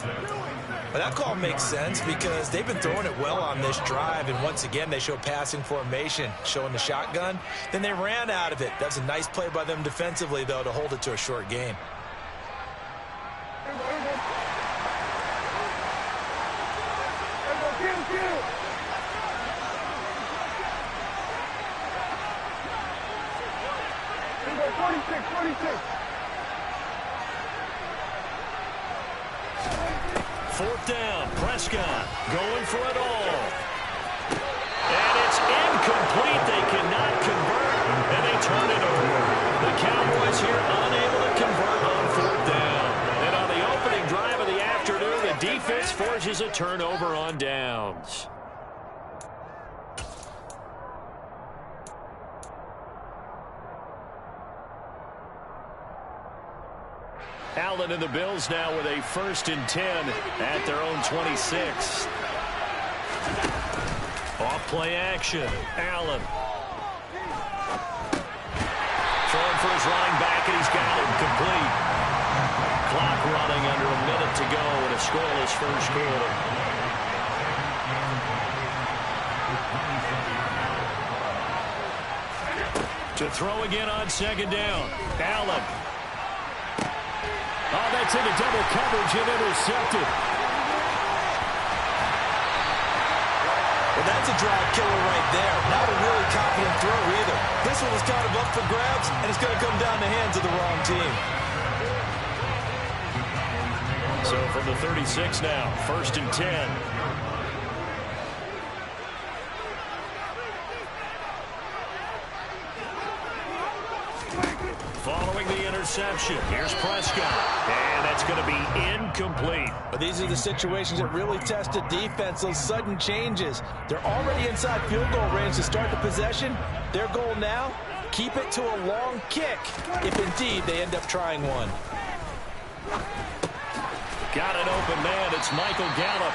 But that call makes sense because they've been throwing it well on this drive, and once again they show passing formation, showing the shotgun. Then they ran out of it. That's a nice play by them defensively, though, to hold it to a short game. Fourth down, Prescott going for it all. And it's incomplete. They cannot convert, and they turn it over. The Cowboys here unable to convert on 4th down. And on the opening drive of the afternoon, the defense forces a turnover on downs. Allen and the Bills now with a 1st and 10 at their own 26. Off play action. Allen. Throwing for his running back, and he's got it complete. Clock running under a minute to go in a scoreless first quarter. To throw again on 2nd down. Allen. Oh, that's into double coverage and intercepted. Well, that's a drive killer right there. Not a really confident throw either. This one was kind of up for grabs, and it's going to come down the hands of the wrong team. So from the 36 now, 1st and 10. Following the interception, here's Prescott, and that's going to be incomplete. But these are the situations that really test a defense, those sudden changes. They're already inside field goal range to start the possession. Their goal now, keep it to a long kick, if indeed they end up trying one. Got an open man, it's Michael Gallup.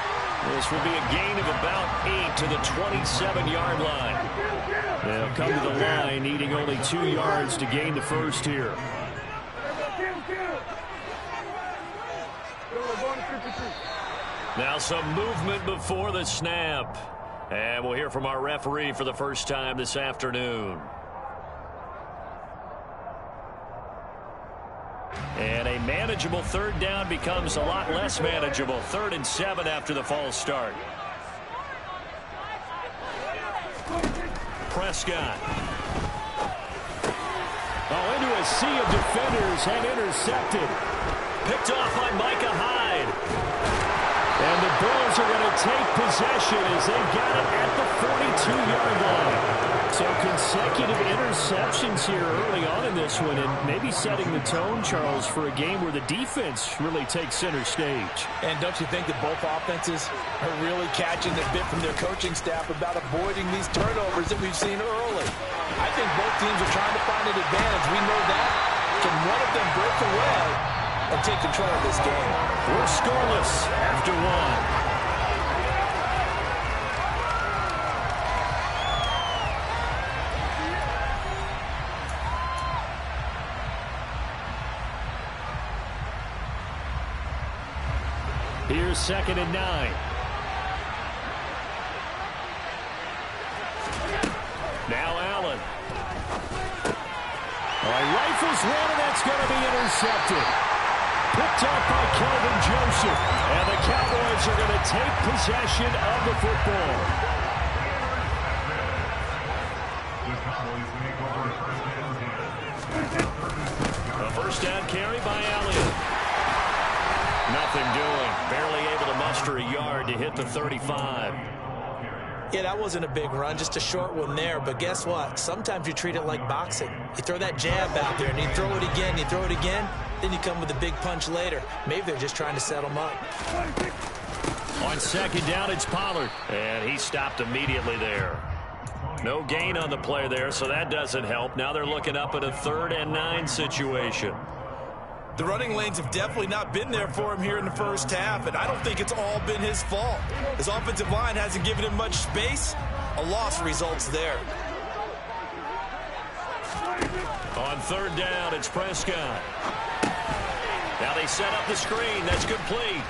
This will be a gain of about 8 to the 27-yard line. They'll come to the line, needing only 2 yards to gain the first here. Now some movement before the snap. And we'll hear from our referee for the first time this afternoon. And a manageable 3rd down becomes a lot less manageable. 3rd and 7 after the false start. Prescott. Oh, into a sea of defenders and intercepted. Picked off by Micah Hyde. And the Bills are going to take possession as they've got it at the 42-yard line. So consecutive interceptions here early on in this one, and maybe setting the tone, Charles, for a game where the defense really takes center stage. And don't you think that both offenses are really catching the bit from their coaching staff about avoiding these turnovers that we've seen early? I think both teams are trying to find an advantage. We know that. Can one of them break away and take control of this game? We're scoreless after 1. Here's 2nd and 9. Now Allen. Rifles one, and that's going to be intercepted. Picked up by Kelvin Joseph. And the Cowboys are going to take possession of the football. A first down carry by Elliott. Nothing doing. Barely able to muster a yard to hit the 35. Yeah, that wasn't a big run, just a short one there. But guess what? Sometimes you treat it like boxing. You throw that jab out there, and you throw it again, you throw it again, then you come with a big punch later. Maybe they're just trying to set them up. On second down, it's Pollard. And he stopped immediately there. No gain on the play there, so that doesn't help. Now they're looking up at a 3rd and 9 situation. The running lanes have definitely not been there for him here in the first half, and I don't think it's all been his fault. His offensive line hasn't given him much space. A loss results there. On 3rd down, it's Prescott. Now they set up the screen. That's complete.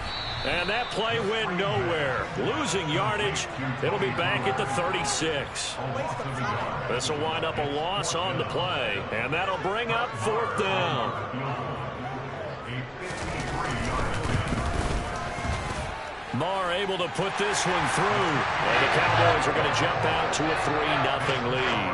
And that play went nowhere. Losing yardage. It'll be back at the 36. This will wind up a loss on the play, and that'll bring up 4th down. Marr able to put this one through. And the Cowboys are going to jump out to a 3-0 lead.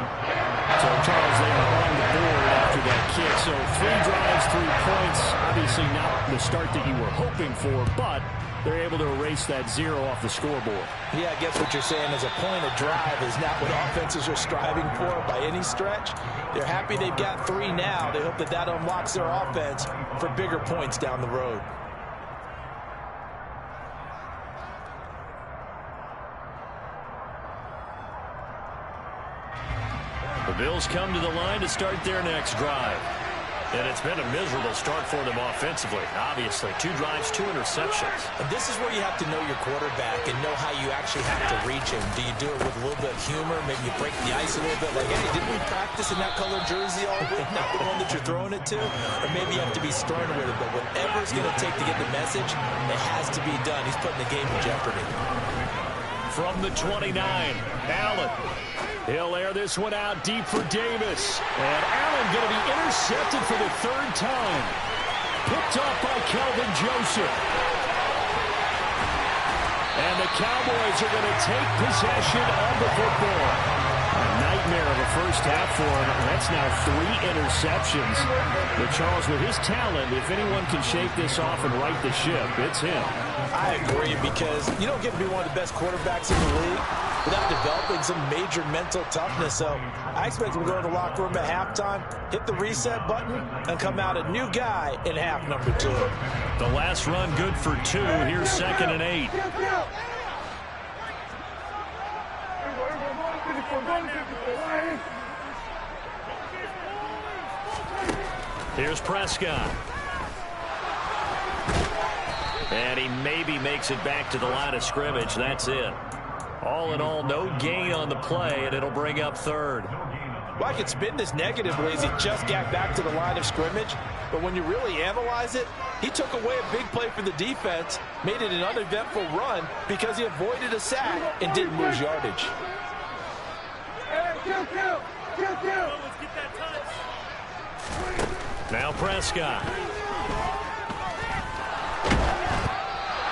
So, Charles, they are on the board after that kick. So 3 drives, 3 points. Obviously not the start that you were hoping for, but they're able to erase that 0 off the scoreboard. Yeah, I guess what you're saying is a point of drive is not what offenses are striving for by any stretch. They're happy they've got 3 now. They hope that that unlocks their offense for bigger points down the road. The Bills come to the line to start their next drive. And it's been a miserable start for them offensively. Obviously, 2 drives, 2 interceptions. And this is where you have to know your quarterback and know how you actually have to reach him. Do you do it with a little bit of humor? Maybe you break the ice a little bit like, hey, didn't we practice in that color jersey all week? Not the one that you're throwing it to? Or maybe you have to be stern with it. But whatever it's going to take to get the message, it has to be done. He's putting the game in jeopardy. From the 29, Allen. He'll air this one out deep for Davis. And Allen going to be intercepted for the 3rd time. Picked off by Kelvin Joseph. And the Cowboys are going to take possession of the football. A nightmare of a first half for him. That's now 3 interceptions. But Charles, with his talent, if anyone can shake this off and right the ship, it's him. I agree, because you don't get to be one of the best quarterbacks in the league without developing some major mental toughness. So I expect him to go in the locker room at halftime, hit the reset button, and come out a new guy in half number 2. The last run good for 2. Here's 2nd and 8. Here's Prescott. And he maybe makes it back to the line of scrimmage. That's it. All in all, no gain on the play, and it'll bring up 3rd. Well, I could spin this negatively as he just got back to the line of scrimmage. But when you really analyze it, he took away a big play for the defense, made it an uneventful run because he avoided a sack and didn't lose yardage. Now Prescott.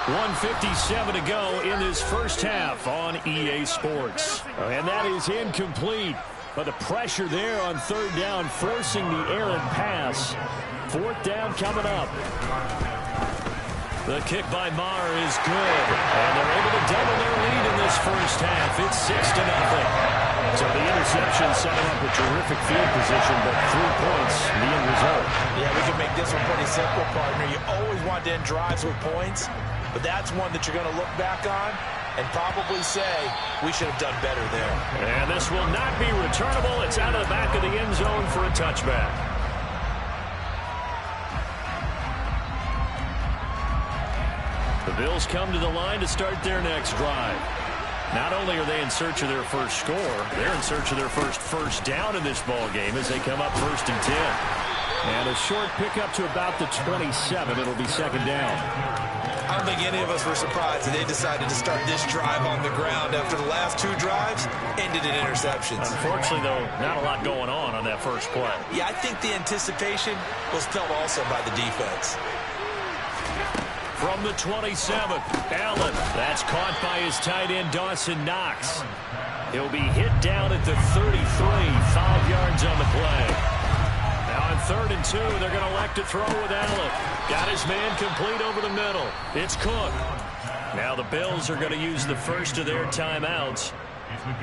1:57 to go in this first half on EA Sports. And that is incomplete. But the pressure there on 3rd down, forcing the errant pass. 4th down coming up. The kick by Marr is good. And they're able to double their lead in this first half. It's 6-0. So the interception set him up a terrific field position, but 3 points, the end result. Yeah, we can make this one pretty simple, partner. You always want to end drives with points, but that's one that you're going to look back on and probably say, we should have done better there. And this will not be returnable. It's out of the back of the end zone for a touchback. The Bills come to the line to start their next drive. Not only are they in search of their first score, they're in search of their first down in this ball game as they come up 1st and 10. And a short pickup to about the 27. It'll be 2nd down. I don't think any of us were surprised that they decided to start this drive on the ground after the last 2 drives ended in interceptions. Unfortunately, though, not a lot going on that first play. Yeah, I think the anticipation was felt also by the defense. From the 27th, Allen. That's caught by his tight end, Dawson Knox. He'll be hit down at the 33, 5 yards on the play. Now on 3rd and 2, they're going to elect to throw with Allen. Got his man complete over the middle. It's Cook. Now the Bills are going to use the first of their timeouts.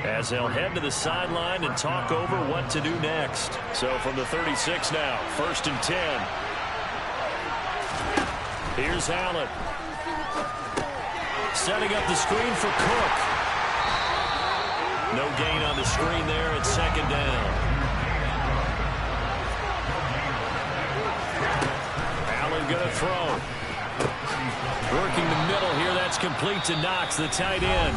as they'll head to the sideline and talk over what to do next. So from the 36 now, 1st and 10. Here's Allen. Setting up the screen for Cook. No gain on the screen there at 2nd down. Allen going to throw. Working the middle here. That's complete to Knox, the tight end.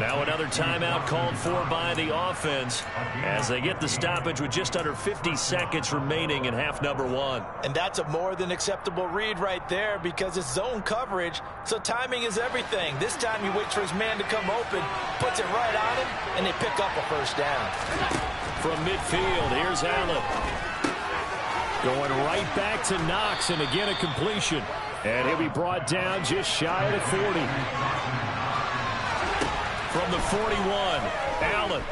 Now another timeout called for by the offense as they get the stoppage with just under 50 seconds remaining in half number 1. And that's a more than acceptable read right there because it's zone coverage, so timing is everything. This time he waits for his man to come open, puts it right on him, and they pick up a 1st down. From midfield, here's Allen. Going right back to Knox, and again a completion. And he'll be brought down just shy of the 40. From the 41, Allen.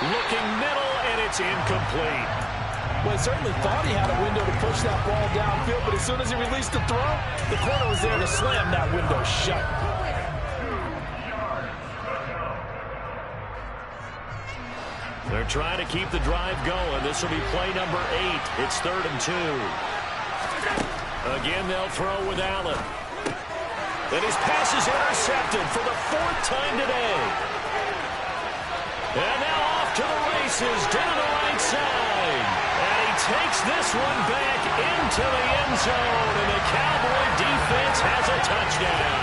Looking middle, and it's incomplete. Well, he certainly thought he had a window to push that ball downfield, but as soon as he released the throw, the corner was there to slam that window shut. They're trying to keep the drive going. This will be play number 8. It's 3rd and 2. Again, they'll throw with Allen. And his pass is intercepted for the 4th time today. And now off to the races down the right side. And he takes this one back into the end zone. And the Cowboy defense has a touchdown.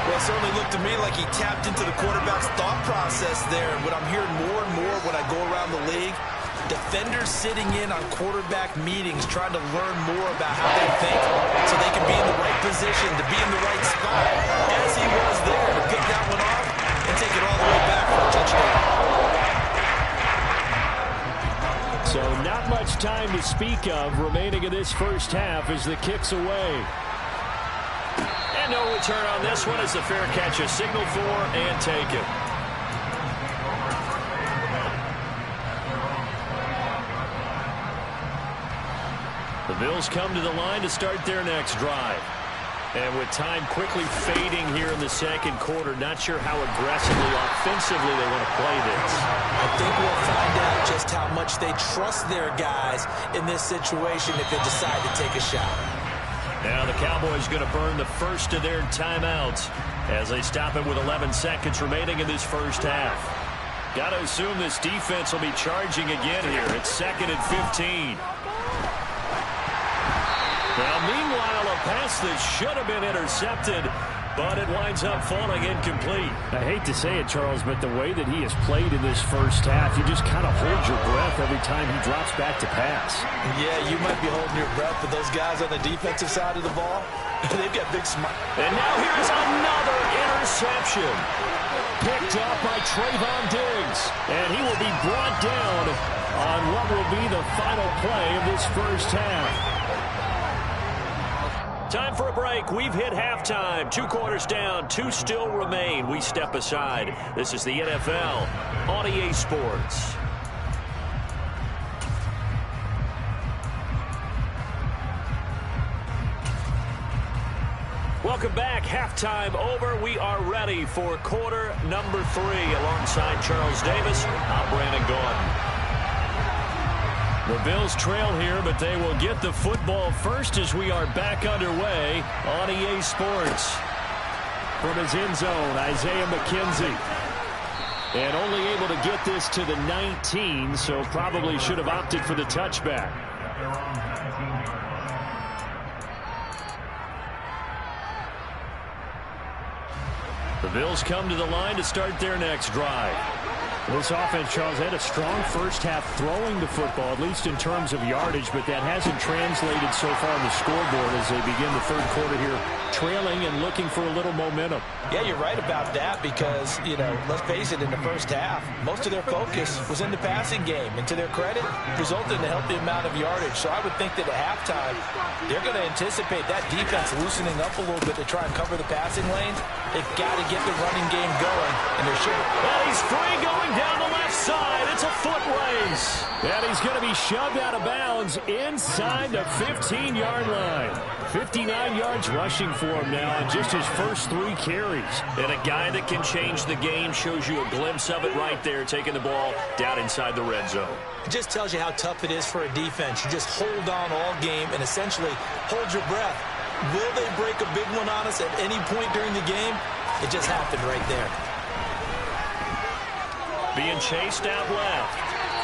Well, it certainly looked to me like he tapped into the quarterback's thought process there. And what I'm hearing more and more when I go around the league, defenders sitting in on quarterback meetings trying to learn more about how they think so they can be in the right position, to be in the right spot, as he was there to pick that one off and take it all the way back for a touchdown. So not much time to speak of remaining in this first half as the kick's away. And no return on this one as the fair catch is signaled for and taken. The Bills come to the line to start their next drive. And with time quickly fading here in the 2nd quarter, not sure how aggressively, offensively they want to play this. I think we'll find out just how much they trust their guys in this situation if they decide to take a shot. Now the Cowboys going to burn the first of their timeouts as they stop it with 11 seconds remaining in this first half. Got to assume this defense will be charging again here. It's 2nd and 15. Now, meanwhile, a pass that should have been intercepted, but it winds up falling incomplete. I hate to say it, Charles, but the way that he has played in this first half, you just kind of hold your breath every time he drops back to pass. Yeah, you might be holding your breath, but those guys on the defensive side of the ball, they've got big smiles. And now here's another interception. Picked up by Trayvon Diggs. And he will be brought down on what will be the final play of this first half. Time for a break. We've hit halftime. 2 quarters down. 2 still remain. We step aside. This is the NFL on EA Sports. Welcome back. Halftime over. We are ready for quarter number 3. Alongside Charles Davis, I'm Brandon Gordon. The Bills trail here, but they will get the football first as we are back underway on EA Sports. From his end zone, Isaiah McKenzie. And only able to get this to the 19, so probably should have opted for the touchback. The Bills come to the line to start their next drive. This offense, Charles, had a strong first half throwing the football, at least in terms of yardage, but that hasn't translated so far on the scoreboard as they begin the 3rd quarter here, trailing and looking for a little momentum. Yeah, you're right about that because, you know, let's face it, in the first half, most of their focus was in the passing game. And to their credit, resulted in a healthy amount of yardage. So I would think that at halftime, they're going to anticipate that defense loosening up a little bit to try and cover the passing lanes. They've got to get the running game going, and there should. Well, he's free going down the left side. It's a foot race. And he's going to be shoved out of bounds inside the 15-yard line. 59 yards rushing for him now on just his first 3 carries. And a guy that can change the game, shows you a glimpse of it right there, taking the ball down inside the red zone. It just tells you how tough it is for a defense. You just hold on all game and essentially hold your breath. Will they break a big one on us at any point during the game? It just happened right there. Being chased out left.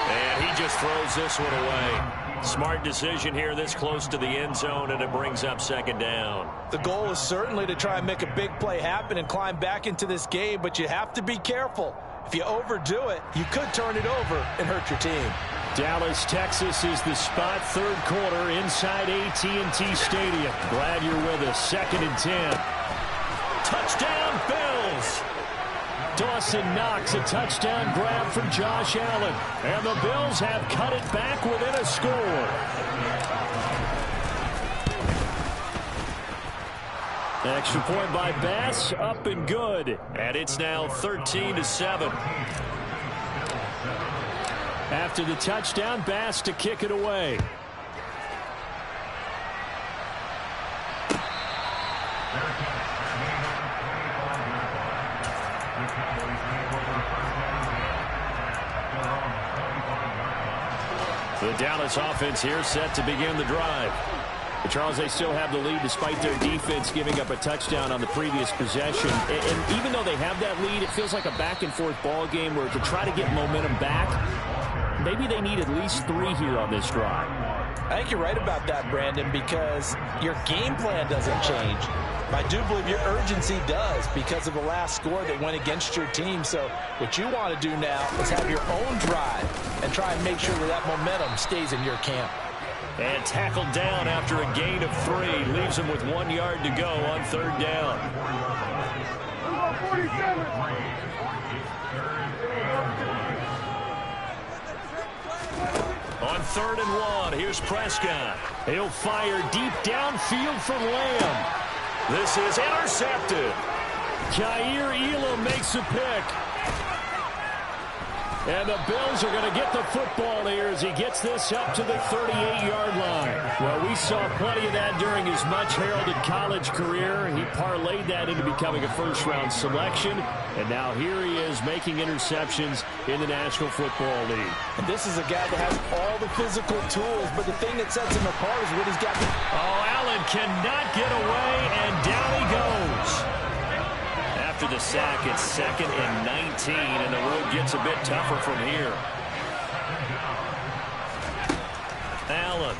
And he just throws this one away. Smart decision here this close to the end zone, and it brings up second down. The goal is certainly to try and make a big play happen and climb back into this game, but you have to be careful. If you overdo it, you could turn it over and hurt your team. Dallas, Texas is the spot, third quarter inside AT&T Stadium. Glad you're with us. 2nd and 10. Touchdown, Bills! Dawson Knox, a touchdown grab for Josh Allen. And the Bills have cut it back within a score. Extra point by Bass, up and good. And it's now 13-7. After the touchdown, Bass to kick it away. The Dallas offense here set to begin the drive. But Charles, they still have the lead despite their defense giving up a touchdown on the previous possession. And even though they have that lead, it feels like a back-and-forth ball game where to try to get momentum back, maybe they need at least 3 here on this drive. I think you're right about that, Brandon, because your game plan doesn't change. I do believe your urgency does because of the last score that went against your team. So what you want to do now is have your own drive and try and make sure that momentum stays in your camp. And tackled down after a gain of 3. Leaves him with 1 yard to go on 3rd down. On 3rd and 1, here's Prescott. He'll fire deep downfield for Lamb. This is intercepted. Kaiir Elam makes a pick. And the Bills are going to get the football here as he gets this up to the 38-yard line. Well, we saw plenty of that during his much-heralded college career. He parlayed that into becoming a first-round selection. And now here he is making interceptions in the National Football League. And this is a guy that has all the physical tools, but the thing that sets him apart is what he's got. Oh, Allen cannot get away, and down he goes. After the sack, it's 2nd and 19, and the road gets a bit tougher from here. Allen.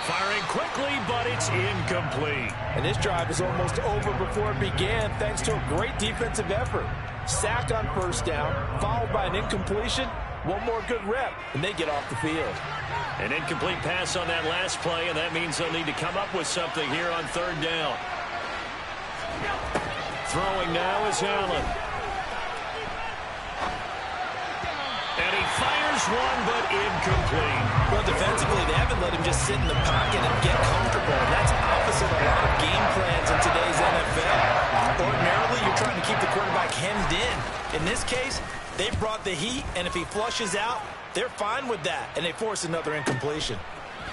Firing quickly, but it's incomplete. And this drive is almost over before it began, thanks to a great defensive effort. Sacked on 1st down, followed by an incompletion. One more good rep, and they get off the field. An incomplete pass on that last play, and that means they'll need to come up with something here on 3rd down. Throwing now is Allen. And he fires one, but incomplete. Well, defensively, they haven't let him just sit in the pocket and get comfortable. And that's opposite a lot of game plans in today's NFL. Ordinarily, you're trying to keep the quarterback hemmed in. In this case, they brought the heat, and if he flushes out, they're fine with that, and they force another incompletion.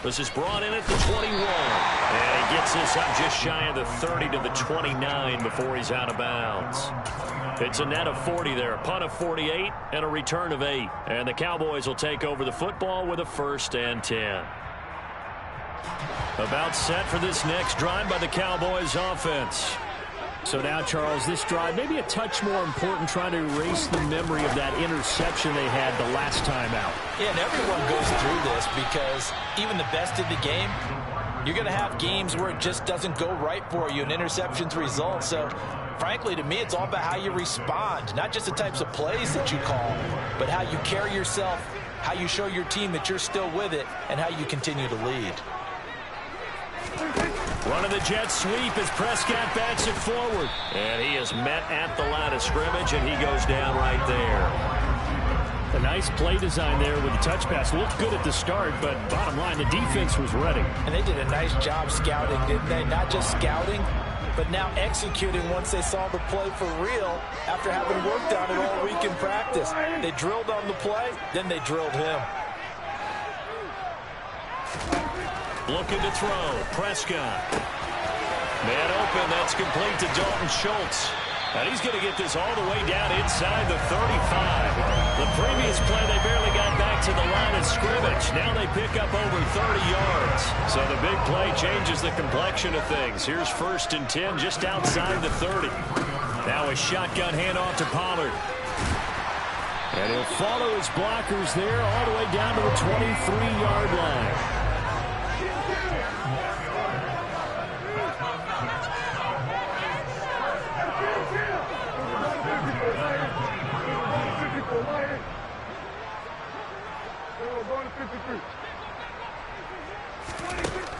This is brought in at the 21. And he gets this up just shy of the 30 to the 29 before he's out of bounds. It's a net of 40 there, a punt of 48, and a return of 8. And the Cowboys will take over the football with a 1st and 10. About set for this next drive by the Cowboys offense. So now, Charles, this drive maybe a touch more important, trying to erase the memory of that interception they had the last time out. Yeah, and everyone goes through this because even the best in the game, you're going to have games where it just doesn't go right for you and interceptions result. So, frankly, to me, it's all about how you respond, not just the types of plays that you call, but how you carry yourself, how you show your team that you're still with it, and how you continue to lead. Running the jet sweep as Prescott bats it forward. And he is met at the line of scrimmage, and he goes down right there. A nice play design there with the touch pass. Looked good at the start, but bottom line, the defense was ready. And they did a nice job scouting, didn't they? Not just scouting, but now executing once they saw the play for real after having worked on it all week in practice. They drilled on the play, then they drilled him. Looking to throw. Prescott. Man open. That's complete to Dalton Schultz. And he's going to get this all the way down inside the 35. The previous play, they barely got back to the line of scrimmage. Now they pick up over 30 yards. So the big play changes the complexion of things. Here's 1st and 10 just outside the 30. Now a shotgun handoff to Pollard. And he'll follow his blockers there all the way down to the 23-yard line.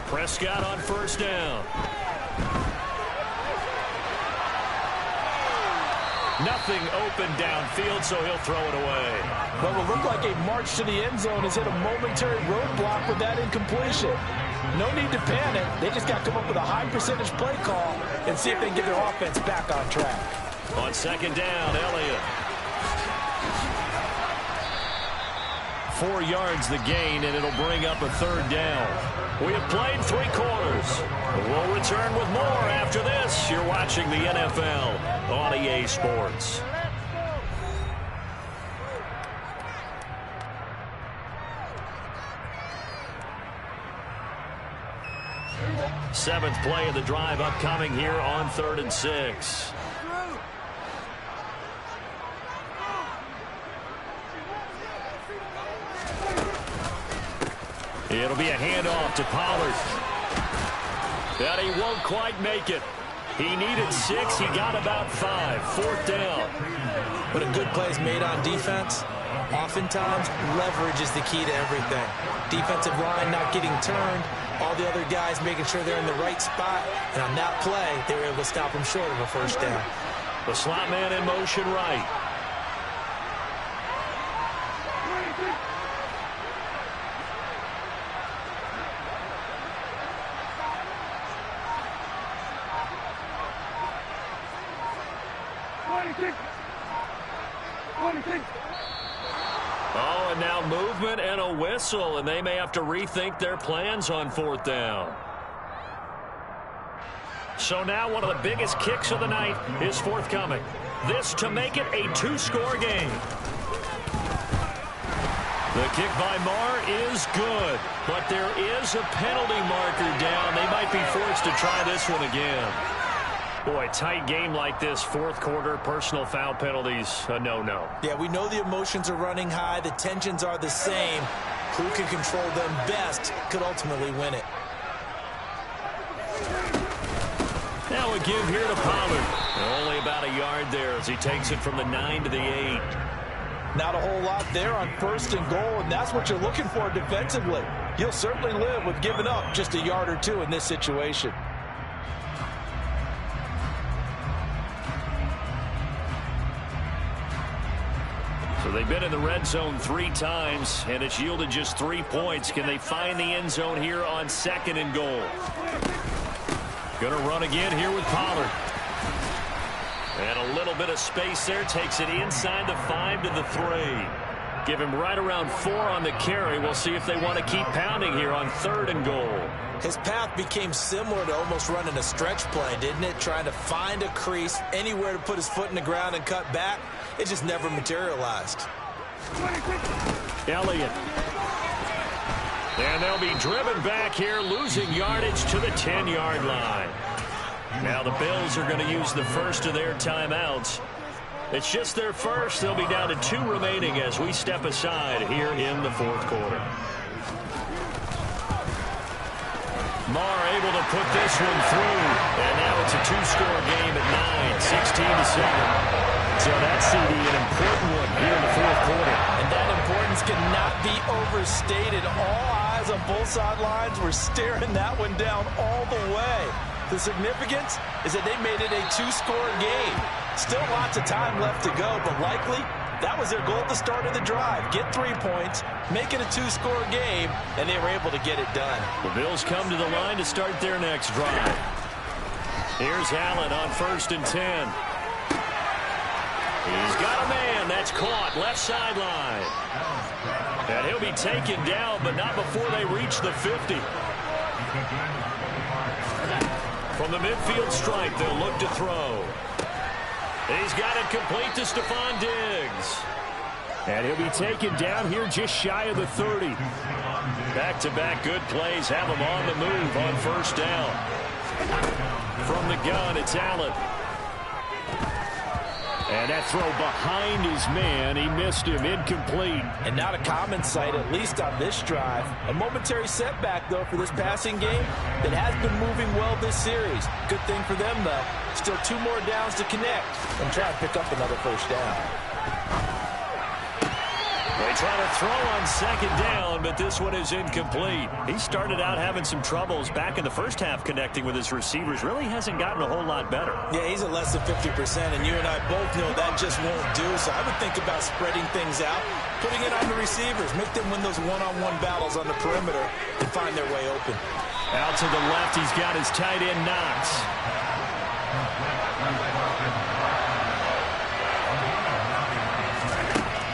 Prescott on 1st down. Nothing open downfield, so he'll throw it away. But what looked like a march to the end zone has hit a momentary roadblock with that incompletion. No need to panic. They just got to come up with a high percentage play call and see if they can get their offense back on track. On 2nd down, Elliott. 4 yards the gain, and it'll bring up a 3rd down. We have played 3 quarters. We'll return with more after this. You're watching the NFL on EA Sports. Seventh play of the drive upcoming here on 3rd and 6. It'll be a handoff to Pollard. But he won't quite make it. He needed 6. He got about 5. 4th down. But a good play is made on defense. Oftentimes, leverage is the key to everything. Defensive line not getting turned. All the other guys making sure they're in the right spot. And on that play, they were able to stop him short of a 1st down. The slot man in motion right. Oh, and now movement and a whistle, and they may have to rethink their plans on 4th down. So now one of the biggest kicks of the night is forthcoming. This to make it a 2-score game. The kick by Marr is good, but there is a penalty marker down. They might be forced to try this one again. Boy, tight game like this, 4th quarter, personal foul penalties, a no-no. Yeah, we know the emotions are running high. The tensions are the same. Who can control them best could ultimately win it. Now a give here to Pollard. Only about a yard there as he takes it from the 9 to the 8. Not a whole lot there on 1st and goal, and that's what you're looking for defensively. You'll certainly live with giving up just a yard or 2 in this situation. So they've been in the red zone 3 times, and it's yielded just 3 points. Can they find the end zone here on 2nd and goal? Going to run again here with Pollard. And a little bit of space there. Takes it inside the 5 to the 3. Give him right around 4 on the carry. We'll see if they want to keep pounding here on 3rd and goal. His path became similar to almost running a stretch play, didn't it? Trying to find a crease, anywhere to put his foot in the ground and cut back. It just never materialized. Elliott. And they'll be driven back here, losing yardage to the 10-yard line. Now the Bills are going to use the first of their timeouts. It's just their first. They'll be down to 2 remaining as we step aside here in the 4th quarter. Marr able to put this one through. And now it's a 2-score game at 9, 16-7. So that's CD, an important one here in the 4th quarter. And that importance cannot be overstated. All eyes on both sidelines were staring that one down all the way. The significance is that they made it a 2-score game. Still lots of time left to go, but likely that was their goal at the start of the drive. Get 3 points, make it a 2-score game, and they were able to get it done. The Bills come to the line to start their next drive. Here's Allen on 1st and 10. He's got a man. That's caught. Left sideline. And he'll be taken down, but not before they reach the 50. From the midfield stripe, they'll look to throw. He's got it complete to Stephon Diggs. And he'll be taken down here just shy of the 30. Back-to-back good plays have him on the move on 1st down. From the gun, it's Allen. And that throw behind his man. He missed him. Incomplete. And not a common sight, at least on this drive. A momentary setback, though, for this passing game that has been moving well this series. Good thing for them, though. Still 2 more downs to connect and try to pick up another 1st down. They try to throw on 2nd down, but this one is incomplete. He started out having some troubles back in the first half connecting with his receivers. Really hasn't gotten a whole lot better. Yeah, he's at less than 50%, and you and I both know that just won't do. So I would think about spreading things out, putting it on the receivers, make them win those one-on-one battles on the perimeter and find their way open. Out to the left, he's got his tight end Knox.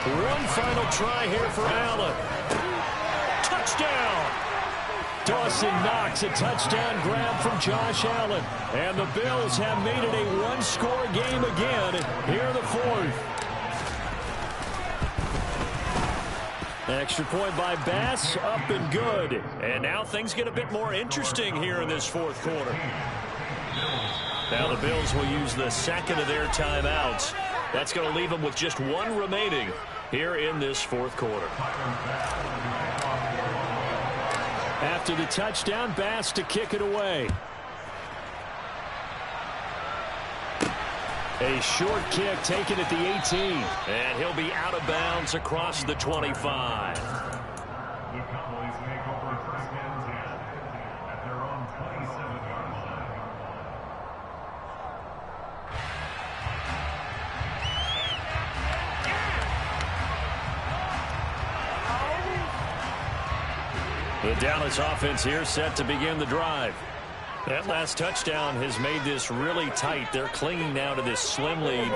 One final try here for Allen. Touchdown! Dawson Knox, a touchdown grab from Josh Allen. And the Bills have made it a 1-score game again here in the 4th. Extra point by Bass, up and good. And now things get a bit more interesting here in this 4th quarter. Now the Bills will use the 2nd of their timeouts. That's going to leave them with just 1 remaining here in this 4th quarter. After the touchdown, Bass to kick it away. A short kick taken at the 18. And he'll be out of bounds across the 25. The Cowboys make over 1st and 10 at their own 27-yard line. The Dallas offense here set to begin the drive. That last touchdown has made this really tight. They're clinging now to this slim lead.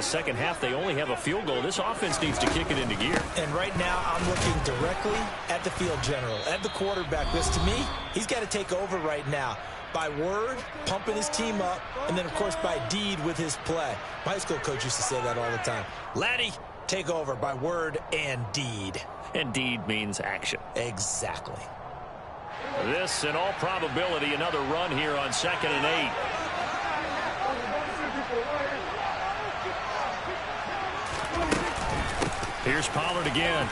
Second half, they only have a field goal. This offense needs to kick it into gear. And right now, I'm looking directly at the field general, at the quarterback. Because to me, he's got to take over right now. By word, pumping his team up, and then, of course, by deed with his play. My high school coach used to say that all the time. Laddie, take over by word and deed. And deed means action. Exactly. This, in all probability, another run here on 2nd and 8. Here's Pollard again.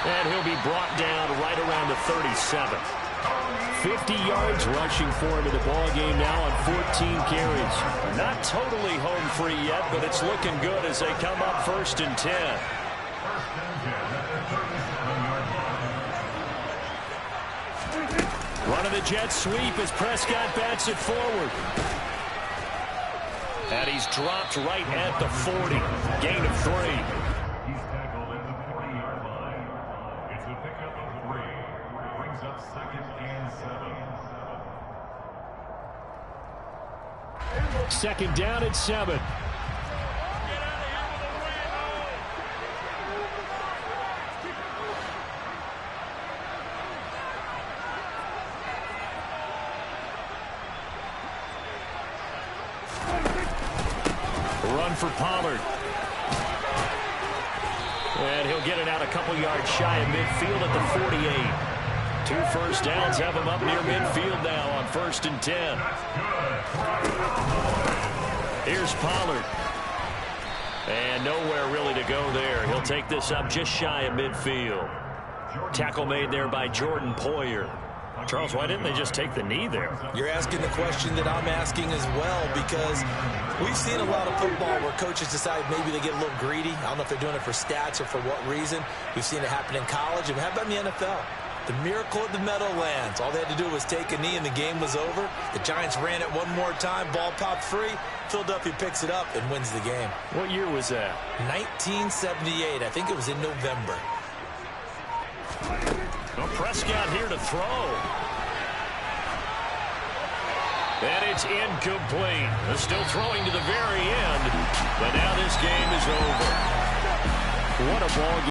And he'll be brought down right around the 37. 50 yards rushing for him in the ball game now on 14 carries. Not totally home free yet, but it's looking good as they come up 1st and 10. Running the jet sweep as Prescott bats it forward. And he's dropped right at the 40. Gain of 3. He's tackled at the 40-yard line. It's a pickup of 3. Brings up 2nd and 7. 2nd down at 7. Run for Pollard. And he'll get it out a couple yards shy of midfield at the 48. 2 first downs have him up near midfield now on 1st and 10. Here's Pollard. And nowhere really to go there. He'll take this up just shy of midfield. Tackle made there by Jordan Poyer. Charles, why didn't they just take the knee there? You're asking the question that I'm asking as well, because we've seen a lot of football where coaches decide maybe they get a little greedy. I don't know if they're doing it for stats or for what reason. We've seen it happen in college. And how about in the NFL? The miracle of the Meadowlands. All they had to do was take a knee and the game was over. The Giants ran it one more time. Ball popped free. Philadelphia picks it up and wins the game. What year was that? 1978. I think it was in November. Well, Prescott here to throw. And it's incomplete. They're still throwing to the very end, but now this game is over. What a ball game.